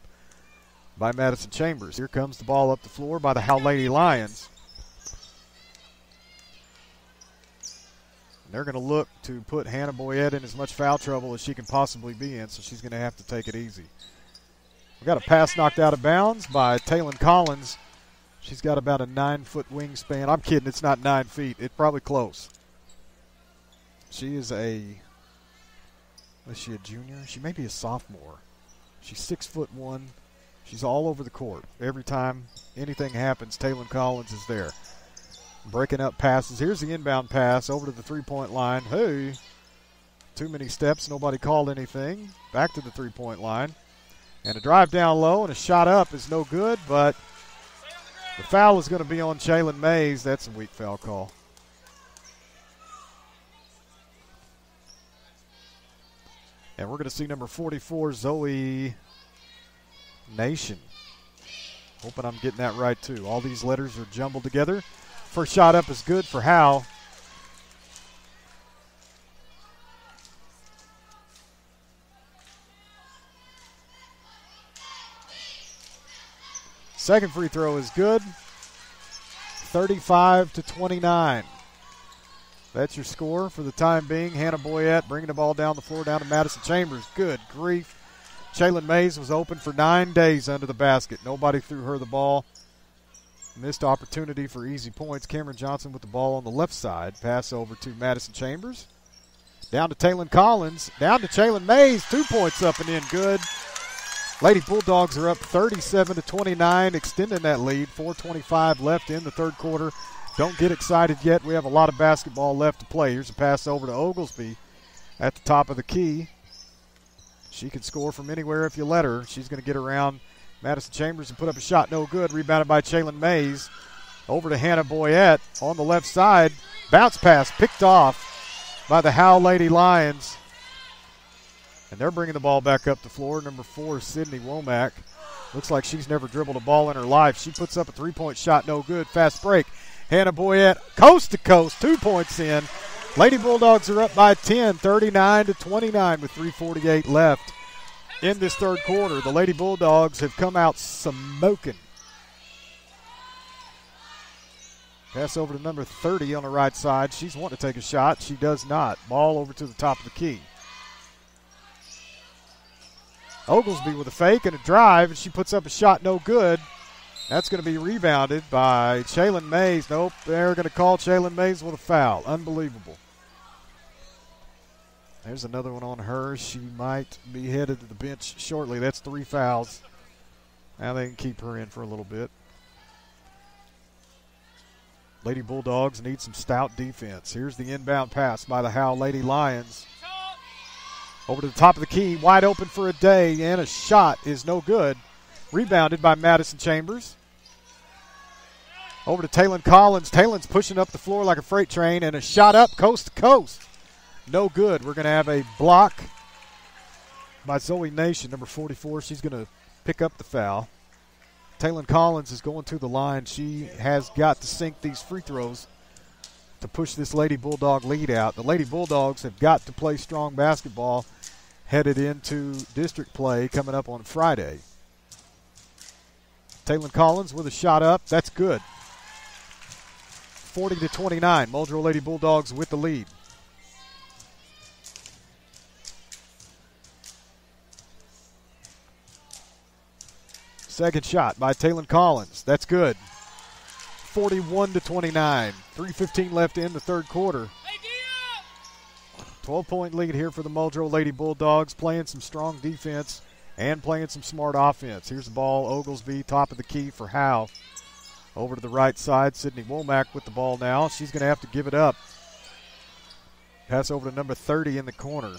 by Madison Chambers. Here comes the ball up the floor by the Howe Lady Lions. They're going to look to put Hannah Boyette in as much foul trouble as she can possibly be in, so she's going to have to take it easy. We got a pass knocked out of bounds by Taylon Collins. She's got about a 9-foot wingspan. I'm kidding, it's not 9 feet. It's probably close. She is is she a junior? She may be a sophomore. She's 6'1". She's all over the court. Every time anything happens, Taylon Collins is there. Breaking up passes. Here's the inbound pass over to the three-point line. Hey, too many steps. Nobody called anything. Back to the three-point line. And a drive down low and a shot up is no good, but the foul is going to be on Jalen Mays. That's a weak foul call. And we're going to see number 44, Zoe Nation. Hoping I'm getting that right, too. All these letters are jumbled together. First shot up is good for Howe. Second free throw is good. 35-29. That's your score for the time being. Hannah Boyette bringing the ball down the floor, down to Madison Chambers. Good grief. Jalen Mays was open for 9 days under the basket. Nobody threw her the ball. Missed opportunity for easy points. Cameron Johnson with the ball on the left side. Pass over to Madison Chambers. Down to Taylon Collins. Down to Jalen Mays. 2 points up and in. Good. Lady Bulldogs are up 37-29, extending that lead. 4:25 left in the third quarter. Don't get excited yet. We have a lot of basketball left to play. Here's a pass over to Oglesby at the top of the key. She can score from anywhere if you let her. She's going to get around Madison Chambers and put up a shot. No good. Rebounded by Jalen Mays. Over to Hannah Boyette on the left side. Bounce pass picked off by the Howe Lady Lions. And they're bringing the ball back up the floor. Number 4, Sydney Womack. Looks like she's never dribbled a ball in her life. She puts up a three-point shot. No good. Fast break. Hannah Boyette, coast to coast, 2 points in. Lady Bulldogs are up by 10, 39-29 with 3:48 left in this third quarter. The Lady Bulldogs have come out smoking. Pass over to number 30 on the right side. She's wanting to take a shot. She does not. Ball over to the top of the key. Oglesby with a fake and a drive, and she puts up a shot. No good. That's going to be rebounded by Jalen Mays. Nope, they're going to call Jalen Mays with a foul. Unbelievable. There's another one on her. She might be headed to the bench shortly. That's 3 fouls. Now they can keep her in for a little bit. Lady Bulldogs need some stout defense. Here's the inbound pass by the Howe Lady Lions. Over to the top of the key, wide open for a day, and a shot is no good. Rebounded by Madison Chambers. Over to Taylon Collins. Taylon's pushing up the floor like a freight train, and a shot up coast to coast. No good. We're going to have a block by Zoe Nation, number 44. She's going to pick up the foul. Taylon Collins is going to the line. She has got to sink these free throws to push this Lady Bulldog lead out. The Lady Bulldogs have got to play strong basketball headed into district play coming up on Friday. Taylon Collins with a shot up. That's good. 40-29. Muldrow Lady Bulldogs with the lead. Second shot by Taylon Collins. That's good. 41-29. 3:15 left in the third quarter. 12-point lead here for the Muldrow Lady Bulldogs, playing some strong defense and playing some smart offense. Here's the ball. Oglesby, top of the key for Howe. Over to the right side. Sydney Womack with the ball now. She's going to have to give it up. Pass over to number 30 in the corner.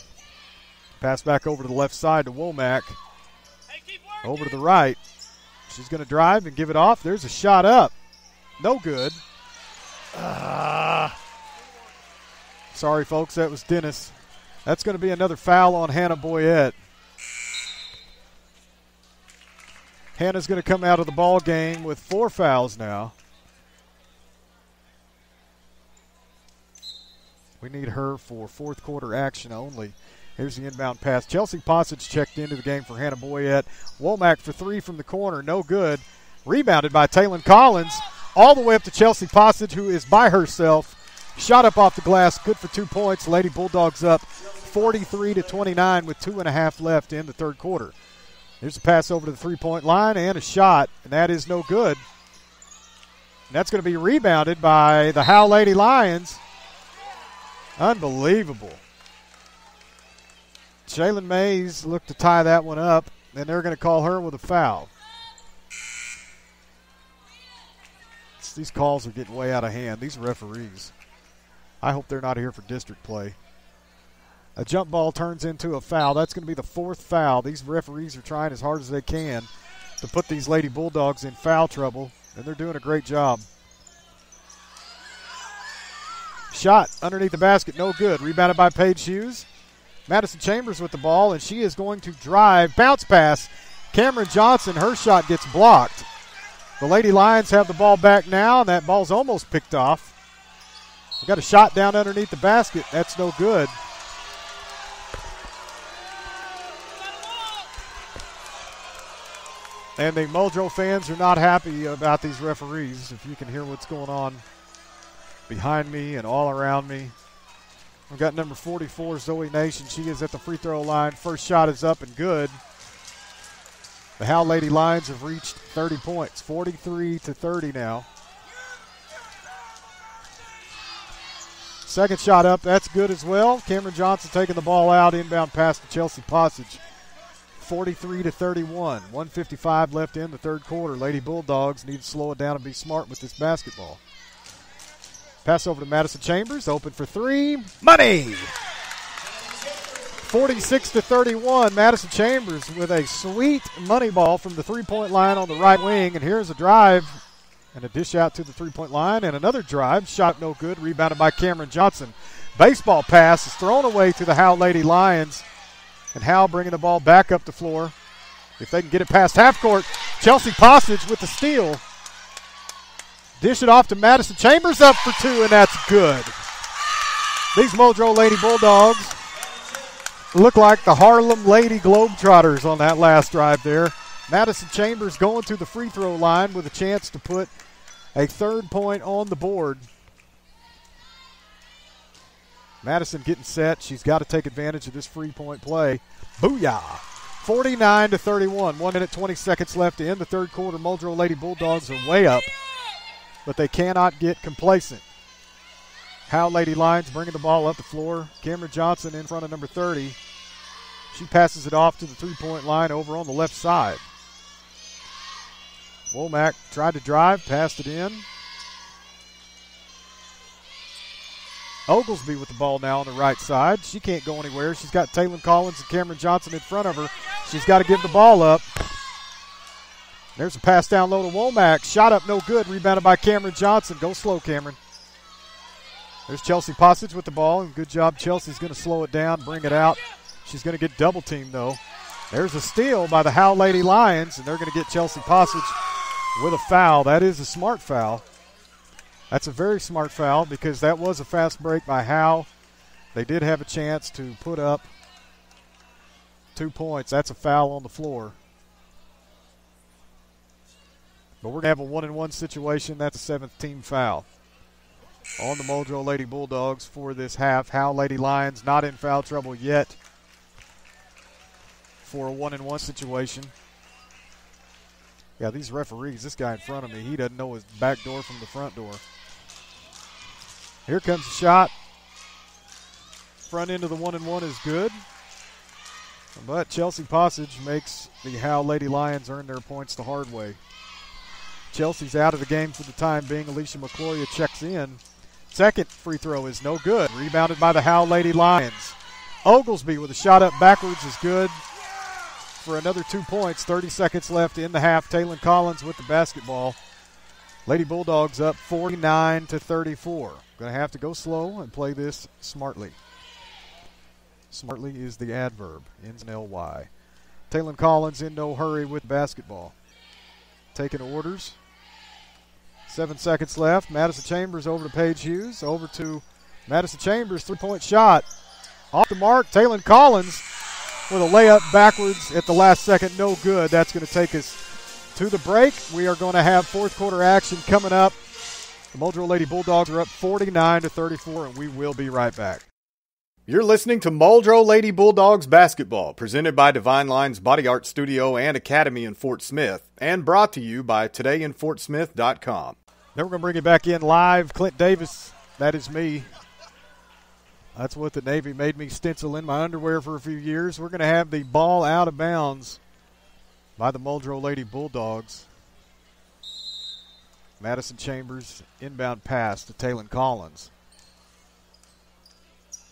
Pass back over to the left side to Womack. Over to the right. She's going to drive and give it off. There's a shot up. No good. Sorry, folks. That was Dennis. That's going to be another foul on Hannah Boyette. Hannah's going to come out of the ball game with 4 fouls now. We need her for fourth quarter action only. Here's the inbound pass. Chelsea Possige checked into the game for Hannah Boyette. Womack for 3 from the corner. No good. Rebounded by Taylon Collins. All the way up to Chelsea Possige, who is by herself. Shot up off the glass. Good for 2 points. Lady Bulldogs up 43-29 with 2.5 left in the third quarter. Here's a pass over to the three-point line and a shot, and that is no good. And that's going to be rebounded by the Howe Lady Lions. Unbelievable. Jalen Mays looked to tie that one up, and they're going to call her with a foul. These calls are getting way out of hand. These referees, I hope they're not here for district play. A jump ball turns into a foul. That's going to be the 4th foul. These referees are trying as hard as they can to put these Lady Bulldogs in foul trouble, and they're doing a great job. Shot underneath the basket, no good. Rebounded by Paige Hughes. Madison Chambers with the ball, and she is going to drive. Bounce pass. Cameron Johnson, her shot gets blocked. The Lady Lions have the ball back now, and that ball's almost picked off. We got a shot down underneath the basket. That's no good. And the Muldrow fans are not happy about these referees. If you can hear what's going on behind me and all around me. We've got number 44, Zoe Nation. She is at the free throw line. First shot is up and good. The Howe Lady Lions have reached 30 points, 43-30 now. Second shot up, that's good as well. Cameron Johnson taking the ball out, inbound pass to Chelsea Passage. 43-31, 1:55 left in the third quarter. Lady Bulldogs need to slow it down and be smart with this basketball. Pass over to Madison Chambers, open for three. Money! 46-31, Madison Chambers with a sweet money ball from the three-point line on the right wing. And here's a drive and a dish out to the three-point line. And another drive, shot no good, rebounded by Cameron Johnson. Baseball pass is thrown away to the Howe Lady Lions. And Howe bringing the ball back up the floor. If they can get it past half court, Chelsea Passage with the steal. Dish it off to Madison Chambers, up for two, and that's good. These Muldrow Lady Bulldogs look like the Harlem Lady Globetrotters on that last drive there. Madison Chambers going to the free throw line with a chance to put a third point on the board. Madison getting set. She's got to take advantage of this free point play. Booyah! 49-31. 1 minute, 20 seconds left to end the third quarter. Muldrow Lady Bulldogs are way up, but they cannot get complacent. Howe Lady Lions bringing the ball up the floor. Cameron Johnson in front of number 30. She passes it off to the three-point line over on the left side. Womack tried to drive, passed it in. Oglesby with the ball now on the right side. She can't go anywhere. She's got Taylor Collins and Cameron Johnson in front of her. She's got to give the ball up. There's a pass down low to Womack. Shot up no good. Rebounded by Cameron Johnson. Go slow, Cameron. There's Chelsea Passage with the ball. And good job. Chelsea's going to slow it down, bring it out. She's going to get double teamed, though. There's a steal by the Howe Lady Lions, and they're going to get Chelsea Passage with a foul. That is a smart foul. That's a very smart foul because that was a fast break by Howe. They did have a chance to put up 2 points. That's a foul on the floor. But we're going to have a 1-and-1 situation. That's a seventh team foul on the Muldrow Lady Bulldogs for this half. Howe Lady Lions not in foul trouble yet for a 1-and-1 situation. Yeah, these referees, this guy in front of me, he doesn't know his back door from the front door. Here comes the shot. Front end of the 1-and-1 is good. But Chelsea Passage makes the Howe Lady Lions earn their points the hard way. Chelsea's out of the game for the time being. Alicia McCloria checks in. Second free throw is no good. Rebounded by the Howe Lady Lions. Oglesby with a shot up backwards is good for another 2 points. 30 seconds left in the half. Taylor Collins with the basketball. Lady Bulldogs up 49-34. Going to have to go slow and play this smartly. Smartly is the adverb. Ends in L-Y. Taylor Collins in no hurry with basketball. Taking orders. 7 seconds left. Madison Chambers over to Paige Hughes. Over to Madison Chambers. 3-point shot. Off the mark. Taylor Collins with a layup backwards at the last second. No good. That's going to take us to the break. We are going to have fourth quarter action coming up. The Muldrow Lady Bulldogs are up 49-34, and we will be right back. You're listening to Muldrow Lady Bulldogs basketball, presented by Divine Lines Body Art Studio and Academy in Fort Smith, and brought to you by todayinfortsmith.com. Then we're going to bring it back in live. Clint Davis, that is me. That's what the Navy made me stencil in my underwear for a few years. We're going to have the ball out of bounds by the Muldrow Lady Bulldogs. Madison Chambers, inbound pass to Taylor Collins.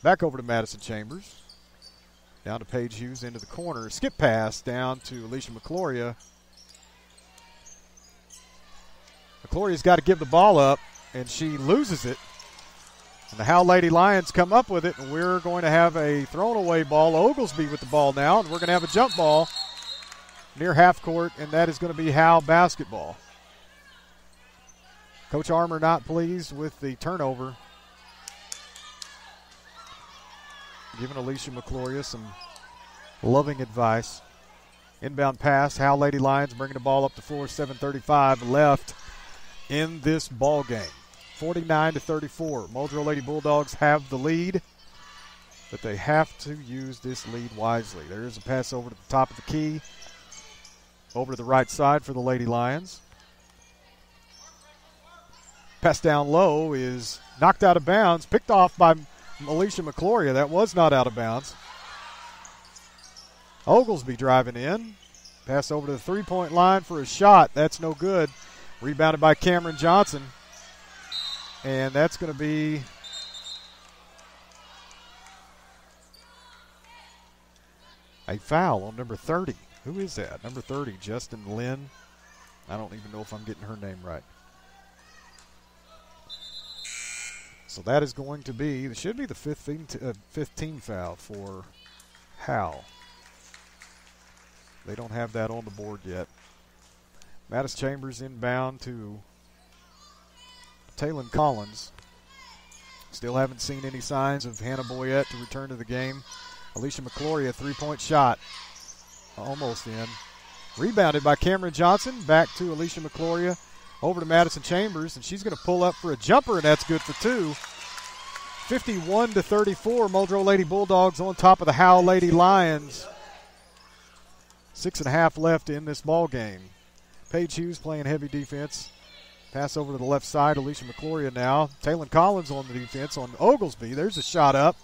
Back over to Madison Chambers. Down to Paige Hughes into the corner. Skip pass down to Alicia McCloria. McCloria's got to give the ball up, and she loses it. And the Howe Lady Lions come up with it, and we're going to have a thrown-away ball. Oglesby with the ball now, and we're going to have a jump ball near half court, and that is going to be Howe basketball. Coach Armour not pleased with the turnover. Giving Alicia McCloria some loving advice. Inbound pass, Howe Lady Lions bringing the ball up the floor, 7:35 left in this ball game. 49-34. Muldrow Lady Bulldogs have the lead, but they have to use this lead wisely. There is a pass over to the top of the key, over to the right side for the Lady Lions. Pass down low is knocked out of bounds, picked off by Alicia McCloria. That was not out of bounds. Oglesby driving in. Pass over to the three-point line for a shot. That's no good. Rebounded by Cameron Johnson. And that's going to be a foul on number 30. Who is that? Number 30, Justin Lynn. I don't even know if I'm getting her name right. So that is going to be, it should be the 15 foul for Howe. They don't have that on the board yet. Mattis Chambers inbound to Taylon Collins. Still haven't seen any signs of Hannah Boyette to return to the game. Alicia McClory, three-point shot. Almost in. Rebounded by Cameron Johnson. Back to Alicia McCloria. Over to Madison Chambers, and she's going to pull up for a jumper, and that's good for two. 51-34, Muldrow Lady Bulldogs on top of the Howe Lady Lions. 6.5 left in this ball game. Paige Hughes playing heavy defense. Pass over to the left side, Alicia McCloria now. Taylon Collins on the defense on Oglesby. There's a shot up.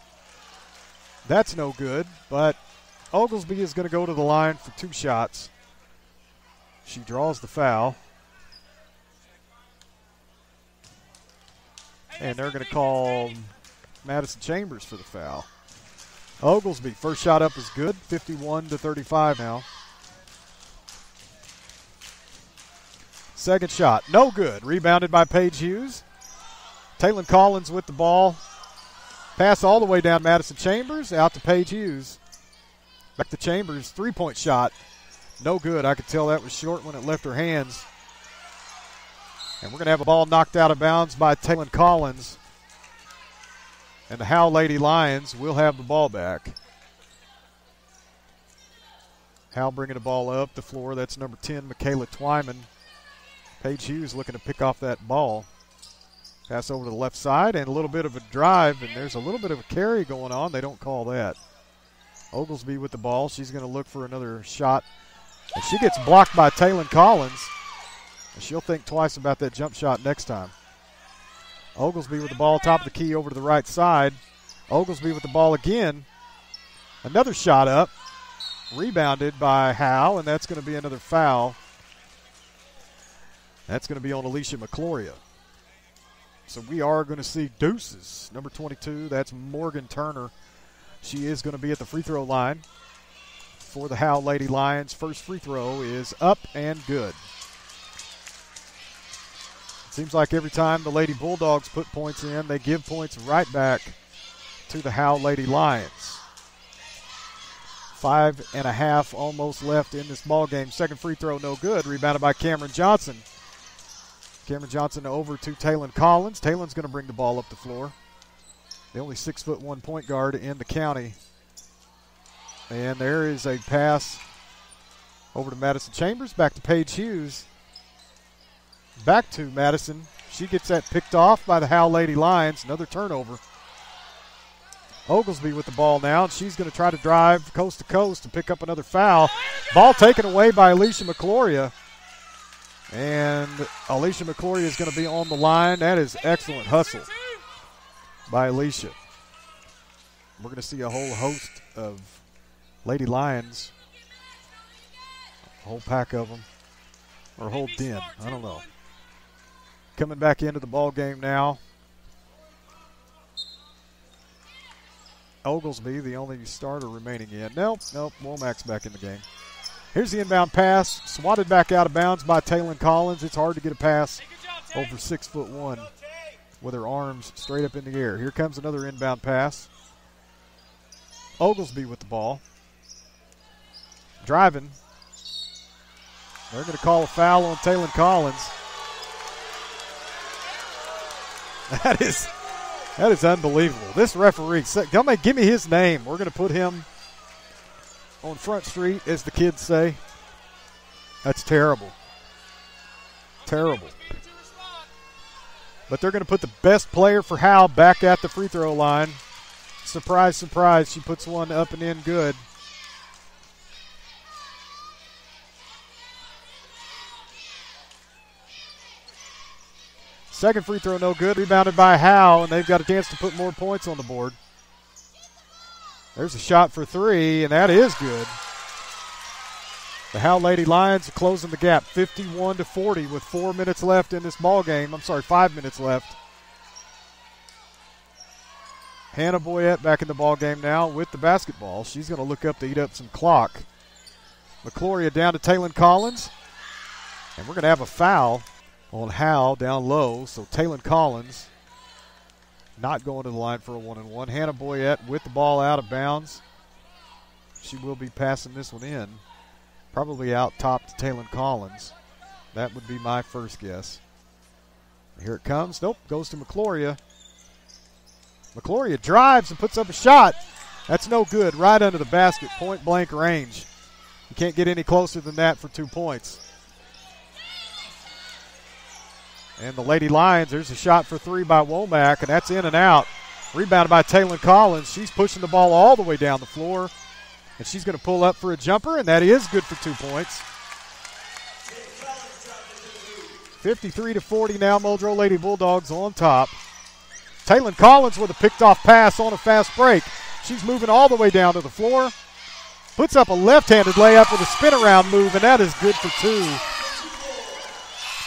That's no good, but Oglesby is going to go to the line for two shots. She draws the foul. And they're going to call Madison Chambers for the foul. Oglesby, first shot up is good, 51-35 now. Second shot, no good. Rebounded by Paige Hughes. Taylon Collins with the ball. Pass all the way down Madison Chambers, out to Paige Hughes. Back to Chambers, three-point shot. No good. I could tell that was short when it left her hands. And we're going to have a ball knocked out of bounds by Taylon Collins. And the Howe Lady Lions will have the ball back. Howe bringing the ball up the floor. That's number 10, Michaela Twyman. Paige Hughes looking to pick off that ball. Pass over to the left side and a little bit of a drive, and there's a little bit of a carry going on. They don't call that. Oglesby with the ball. She's going to look for another shot. And she gets blocked by Taylon Collins. And she'll think twice about that jump shot next time. Oglesby with the ball, top of the key over to the right side. Oglesby with the ball again. Another shot up. Rebounded by Howe, and that's going to be another foul. That's going to be on Alicia McCloria. So we are going to see deuces. Number 22, that's Morgan Turner. She is going to be at the free throw line for the Howe Lady Lions. First free throw is up and good. It seems like every time the Lady Bulldogs put points in, they give points right back to the Howe Lady Lions. 5.5 almost left in this ball game. Second free throw, no good. Rebounded by Cameron Johnson. Cameron Johnson over to Taylon Collins. Taylon's going to bring the ball up the floor. The only 6'1" point guard in the county. And there is a pass over to Madison Chambers. Back to Paige Hughes. Back to Madison. She gets that picked off by the Howe Lady Lions. Another turnover. Oglesby with the ball now, and she's going to try to drive coast to coast to pick up another foul. Ball taken away by Alicia McCloria. And Alicia McCloria is going to be on the line. That is excellent hustle by Alicia. We're going to see a whole host of Lady Lions. A whole pack of them. Or a whole den. I don't know. Coming back into the ball game now. Oglesby, the only starter remaining in. Nope. Womack's back in the game. Here's the inbound pass. Swatted back out of bounds by Taylon Collins. It's hard to get a pass over 6'1" with her arms straight up in the air. Here comes another inbound pass. Oglesby with the ball. Driving. They're going to call a foul on Taylon Collins. That is unbelievable. This referee, give me his name. We're going to put him on Front Street, as the kids say. That's terrible. Terrible. But they're going to put the best player for Howe back at the free throw line. Surprise, surprise. She puts one up and in good. Second free throw no good. Rebounded by Howe, and they've got a chance to put more points on the board. There's a shot for three, and that is good. The Howe Lady Lions are closing the gap 51-40 with 4 minutes left in this ball game. 5 minutes left. Hannah Boyette back in the ball game now with the basketball. She's going to look up to eat up some clock. McCloria down to Taylon Collins. And we're going to have a foul on Howe down low. So Taylon Collins not going to the line for a 1-and-1. Hannah Boyette with the ball out of bounds. She will be passing this one in. Probably out top to Taylon Collins. That would be my first guess. Here it comes. Nope, goes to McCloria. McCloria drives and puts up a shot. That's no good. Right under the basket, point blank range. You can't get any closer than that for 2 points. And the Lady Lions, there's a shot for three by Womack, and that's in and out. Rebounded by Taylon Collins. She's pushing the ball all the way down the floor. And she's going to pull up for a jumper, and that is good for 2 points. 53-40 now, Muldrow Lady Bulldogs on top. Taylon Collins with a picked-off pass on a fast break. She's moving all the way down to the floor. Puts up a left-handed layup with a spin-around move, and that is good for two.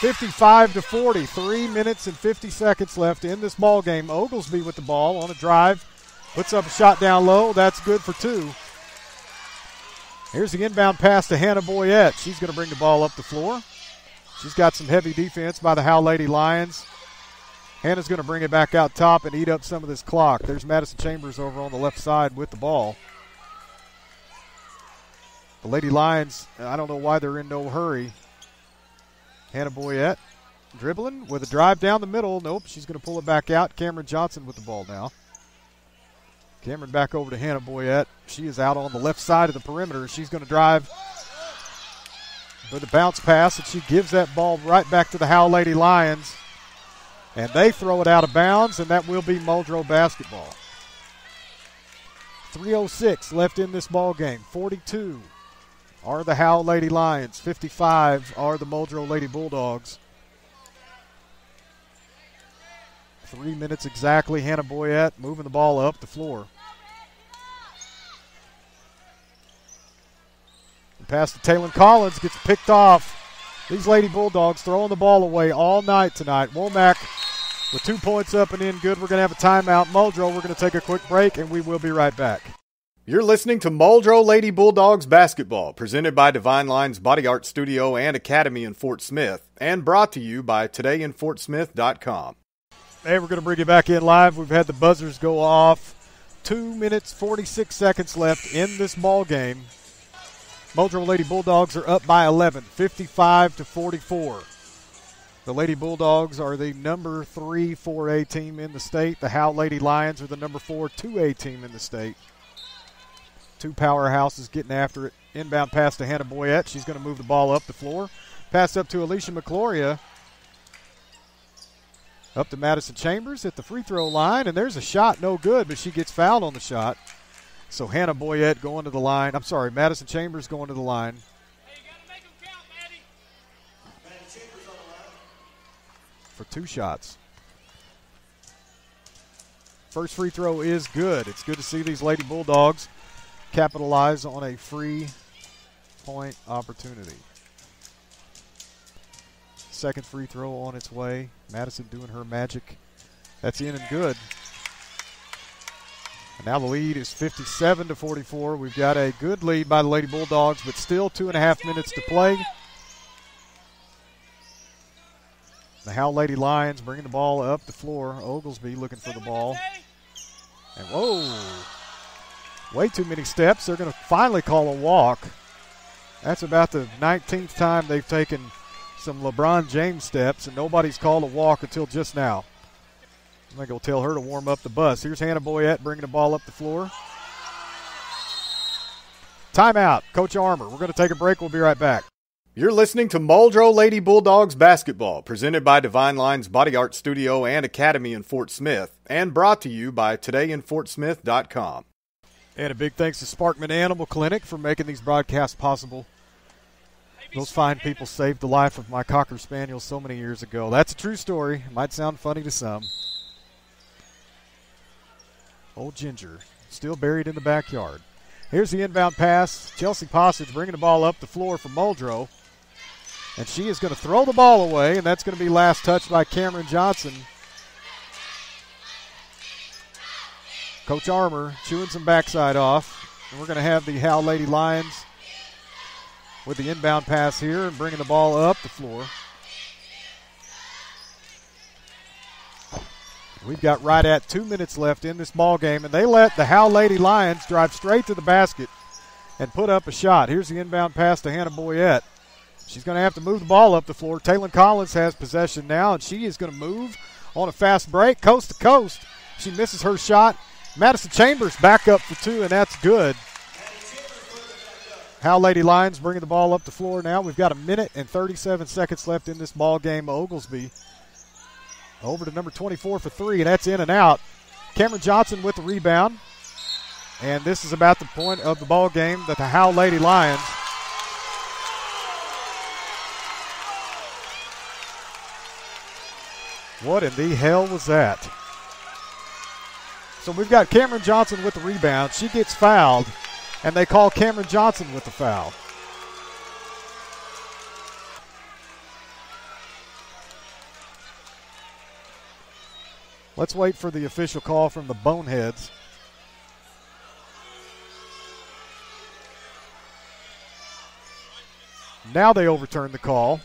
55-40, 3 minutes and 50 seconds left in this ball game. Oglesby with the ball on a drive. Puts up a shot down low. That's good for two. Here's the inbound pass to Hannah Boyette. She's going to bring the ball up the floor. She's got some heavy defense by the Howe Lady Lions. Hannah's going to bring it back out top and eat up some of this clock. There's Madison Chambers over on the left side with the ball. The Lady Lions, I don't know why they're in no hurry. Hannah Boyette dribbling with a drive down the middle. Nope, she's going to pull it back out. Cameron Johnson with the ball now. Cameron back over to Hannah Boyette. She is out on the left side of the perimeter. She's going to drive with a bounce pass, and she gives that ball right back to the Howe Lady Lions. And they throw it out of bounds, and that will be Muldrow basketball. 3:06 left in this ball game. 42 are the Howe Lady Lions. 55 are the Muldrow Lady Bulldogs. 3 minutes exactly. Hannah Boyette moving the ball up the floor. And pass to Taylon Collins, gets picked off. These Lady Bulldogs throwing the ball away all night tonight. Womack with 2 points up and in good. We're going to have a timeout. Muldrow, we're going to take a quick break, and we will be right back. You're listening to Muldrow Lady Bulldogs basketball, presented by Divine Lines Body Art Studio and Academy in Fort Smith, and brought to you by todayinfortsmith.com. Hey, we're going to bring you back in live. We've had the buzzers go off. 2 minutes, 46 seconds left in this ball game. Muldrow Lady Bulldogs are up by 11, 55-44. The Lady Bulldogs are the number 3 4A team in the state. The Howe Lady Lions are the number 4 2A team in the state. Two powerhouses getting after it. Inbound pass to Hannah Boyette. She's going to move the ball up the floor. Pass up to Alicia McCloria. Up to Madison Chambers at the free throw line, and there's a shot, no good, but she gets fouled on the shot. So Hannah Boyette going to the line. I'm sorry, Madison Chambers going to the line. Hey, you got to make them count, Maddie. Madison Chambers on the line for 2 shots. First free throw is good. It's good to see these Lady Bulldogs capitalize on a free point opportunity. Second free throw on its way. Madison doing her magic. That's in and good. And now the lead is 57-44. We've got a good lead by the Lady Bulldogs, but still 2.5 minutes to play. The Howe Lady Lions bringing the ball up the floor. Oglesby looking for the ball. And whoa, way too many steps. They're going to finally call a walk. That's about the 19th time they've taken some LeBron James steps, and nobody's called a walk until just now. I think I'll tell her to warm up the bus. Here's Hannah Boyette bringing the ball up the floor. Timeout. Coach Armour. We're going to take a break. We'll be right back. You're listening to Muldrow Lady Bulldogs basketball, presented by Divine Lines Body Art Studio and Academy in Fort Smith, and brought to you by todayinfortsmith.com. And a big thanks to Sparkman Animal Clinic for making these broadcasts possible. Those fine people saved the life of my Cocker Spaniel so many years ago. That's a true story. It might sound funny to some. Old Ginger, still buried in the backyard. Here's the inbound pass. Chelsea Passage bringing the ball up the floor for Muldrow. And she is going to throw the ball away, and that's going to be last touched by Cameron Johnson. Coach Armour chewing some backside off. And we're going to have the Howe Lady Lions with the inbound pass here and bringing the ball up the floor. We've got right at 2 minutes left in this ball game, and they let the Howe Lady Lions drive straight to the basket and put up a shot. Here's the inbound pass to Hannah Boyette. She's going to have to move the ball up the floor. Taylon Collins has possession now, and she is going to move on a fast break, coast to coast. She misses her shot. Madison Chambers back up for two, and that's good. Howe Lady Lions bringing the ball up the floor now. We've got 1 minute and 37 seconds left in this ball game. Oglesby over to number 24 for three, and that's in and out. Cameron Johnson with the rebound. And this is about the point of the ball game that the Howe Lady Lions what in the hell was that? So we've got Cameron Johnson with the rebound. She gets fouled, and they call Cameron Johnson with the foul. Let's wait for the official call from the Boneheads. Now they overturn the call.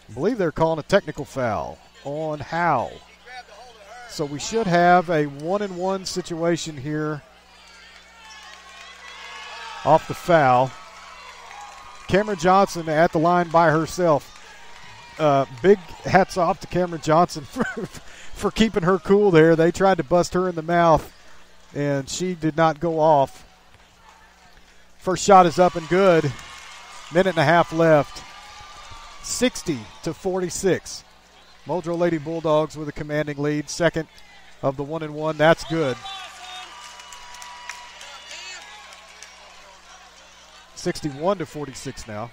I believe they're calling a technical foul on Howe. So we should have a 1-and-1 situation here off the foul. Cameron Johnson at the line by herself. Big hats off to Cameron Johnson for keeping her cool there. They tried to bust her in the mouth, and she did not go off. First shot is up and good. Minute and a half left. 60-46. Muldrow Lady Bulldogs with a commanding lead. Second of the 1-and-1. That's good. 61-46 now.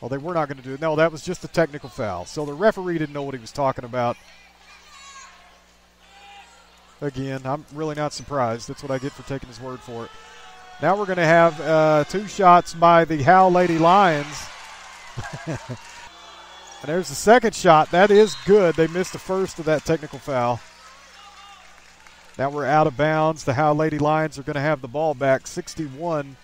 Well, they were not going to do it. No, that was just a technical foul. So the referee didn't know what he was talking about. Again, I'm really not surprised. That's what I get for taking his word for it. Now we're going to have two shots by the Howe Lady Lions. And there's the second shot. That is good. They missed the first of that technical foul. Now we're out of bounds. The Howe Lady Lions are going to have the ball back. 61-47.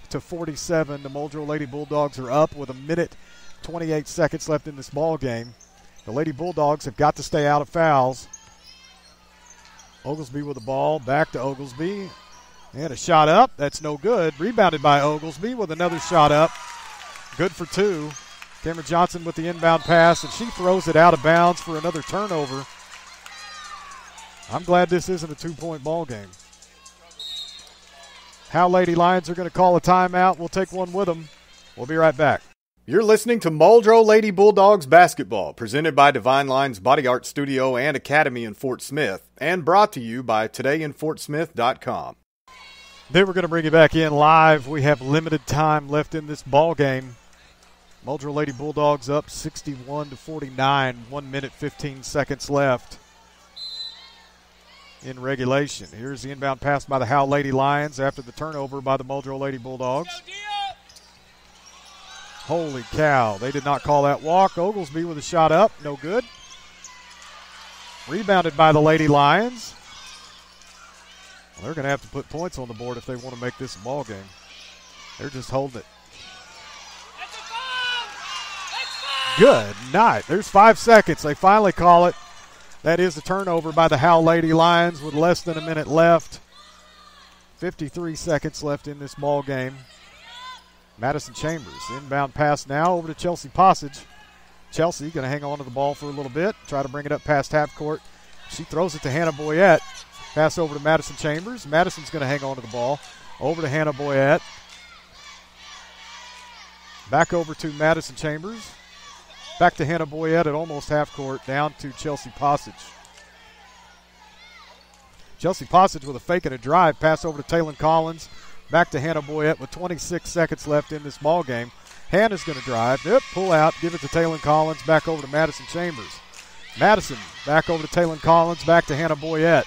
The Muldrow Lady Bulldogs are up with 1 minute, 28 seconds left in this ball game. The Lady Bulldogs have got to stay out of fouls. Oglesby with the ball. Back to Oglesby. And a shot up. That's no good. Rebounded by Oglesby with another shot up. Good for two. Cameron Johnson with the inbound pass, and she throws it out of bounds for another turnover. I'm glad this isn't a two-point ball game. Howe Lady Lions are going to call a timeout. We'll take one with them. We'll be right back. You're listening to Muldrow Lady Bulldogs basketball, presented by Divine Line's Body Art Studio and Academy in Fort Smith, and brought to you by todayinfortsmith.com. Then we're going to bring you back in live. We have limited time left in this ball game. Muldrow Lady Bulldogs up 61-49. 1 minute, 15 seconds left in regulation. Here's the inbound pass by the Howe Lady Lions after the turnover by the Muldrow Lady Bulldogs. Holy cow. They did not call that walk. Oglesby with a shot up. No good. Rebounded by the Lady Lions. Well, they're going to have to put points on the board if they want to make this a ball game. They're just holding it. Good night. There's 5 seconds. They finally call it. That is a turnover by the Howe Lady Lions with less than a minute left. 53 seconds left in this ball game. Madison Chambers, inbound pass now over to Chelsea Passage. Chelsea going to hang on to the ball for a little bit, try to bring it up past half court. She throws it to Hannah Boyette. Pass over to Madison Chambers. Madison's going to hang on to the ball. Over to Hannah Boyette. Back over to Madison Chambers. Back to Hannah Boyette at almost half court, down to Chelsea Passage. Chelsea Passage with a fake and a drive. Pass over to Taylon Collins. Back to Hannah Boyette with 26 seconds left in this ball game. Hannah's going to drive. Yep, pull out. Give it to Taylon Collins. Back over to Madison Chambers. Madison back over to Taylon Collins. Back to Hannah Boyette.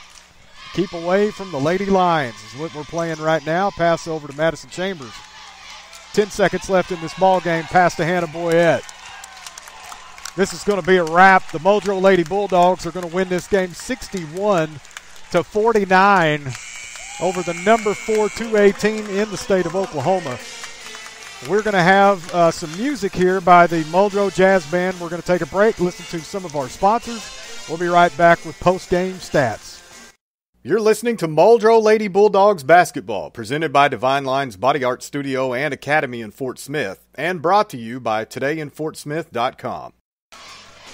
Keep away from the Lady Lions is what we're playing right now. Pass over to Madison Chambers. 10 seconds left in this ball game. Pass to Hannah Boyette. This is going to be a wrap. The Muldrow Lady Bulldogs are going to win this game 61-49 over the number 4 2A team in the state of Oklahoma. We're going to have some music here by the Muldrow Jazz Band. We're going to take a break, listen to some of our sponsors. We'll be right back with post-game stats. You're listening to Muldrow Lady Bulldogs basketball, presented by Divine Lines Body Art Studio and Academy in Fort Smith, and brought to you by todayinfortsmith.com.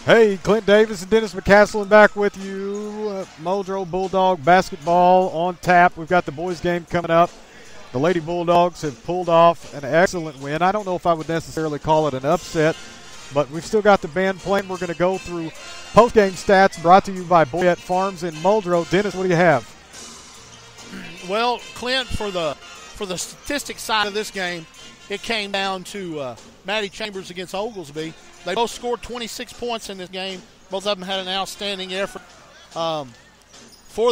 Hey, Clint Davis and Dennis McCaslin back with you. Muldrow Bulldog basketball on tap. We've got the boys game coming up. The Lady Bulldogs have pulled off an excellent win. I don't know if I would necessarily call it an upset, but we've still got the band playing. We're going to go through post-game stats brought to you by Boyette Farms in Muldrow. Dennis, what do you have? Well, Clint, for the statistics side of this game, it came down to Maddie Chambers against Oglesby. They both scored 26 points in this game. Both of them had an outstanding effort. For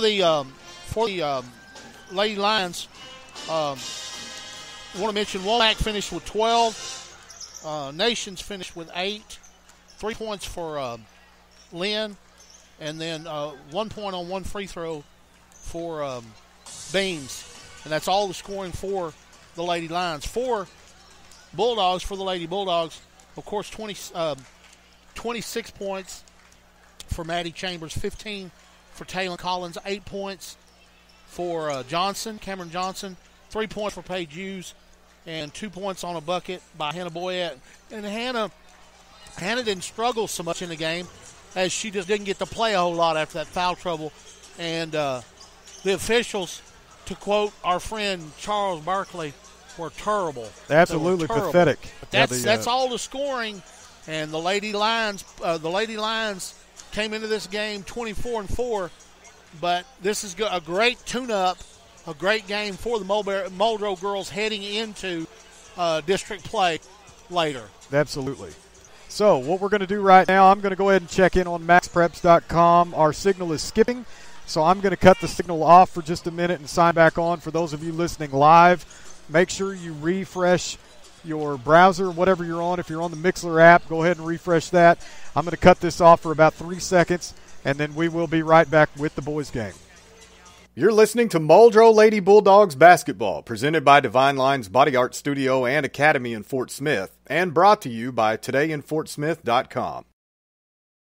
the Lady Lions, I want to mention Womack finished with 12. Nations finished with 8. 3 points for Lynn. And then 1 point on one free throw for Beams. And that's all the scoring for the Lady Lions. For the Lady Bulldogs, of course, 26 points for Maddie Chambers, 15 for Taylon Collins, 8 points for Cameron Johnson, 3 points for Paige Hughes, and 2 points on a bucket by Hannah Boyette. And Hannah didn't struggle so much in the game as she just didn't get to play a whole lot after that foul trouble. And the officials, to quote our friend Charles Barkley, were terrible. Absolutely pathetic. But that's all the scoring, and the Lady Lions came into this game 24-4. But this is a great tune-up, a great game for the Muldrow girls heading into district play later. Absolutely. So what we're going to do right now, I'm going to go ahead and check in on maxpreps.com. Our signal is skipping, so I'm going to cut the signal off for just a minute and sign back on. For those of you listening live, make sure you refresh your browser, whatever you're on. If you're on the Mixler app, go ahead and refresh that. I'm going to cut this off for about 3 seconds, and then we will be right back with the boys game. You're listening to Muldrow Lady Bulldogs basketball, presented by Divine Lines Body Art Studio and Academy in Fort Smith, and brought to you by todayinfortsmith.com.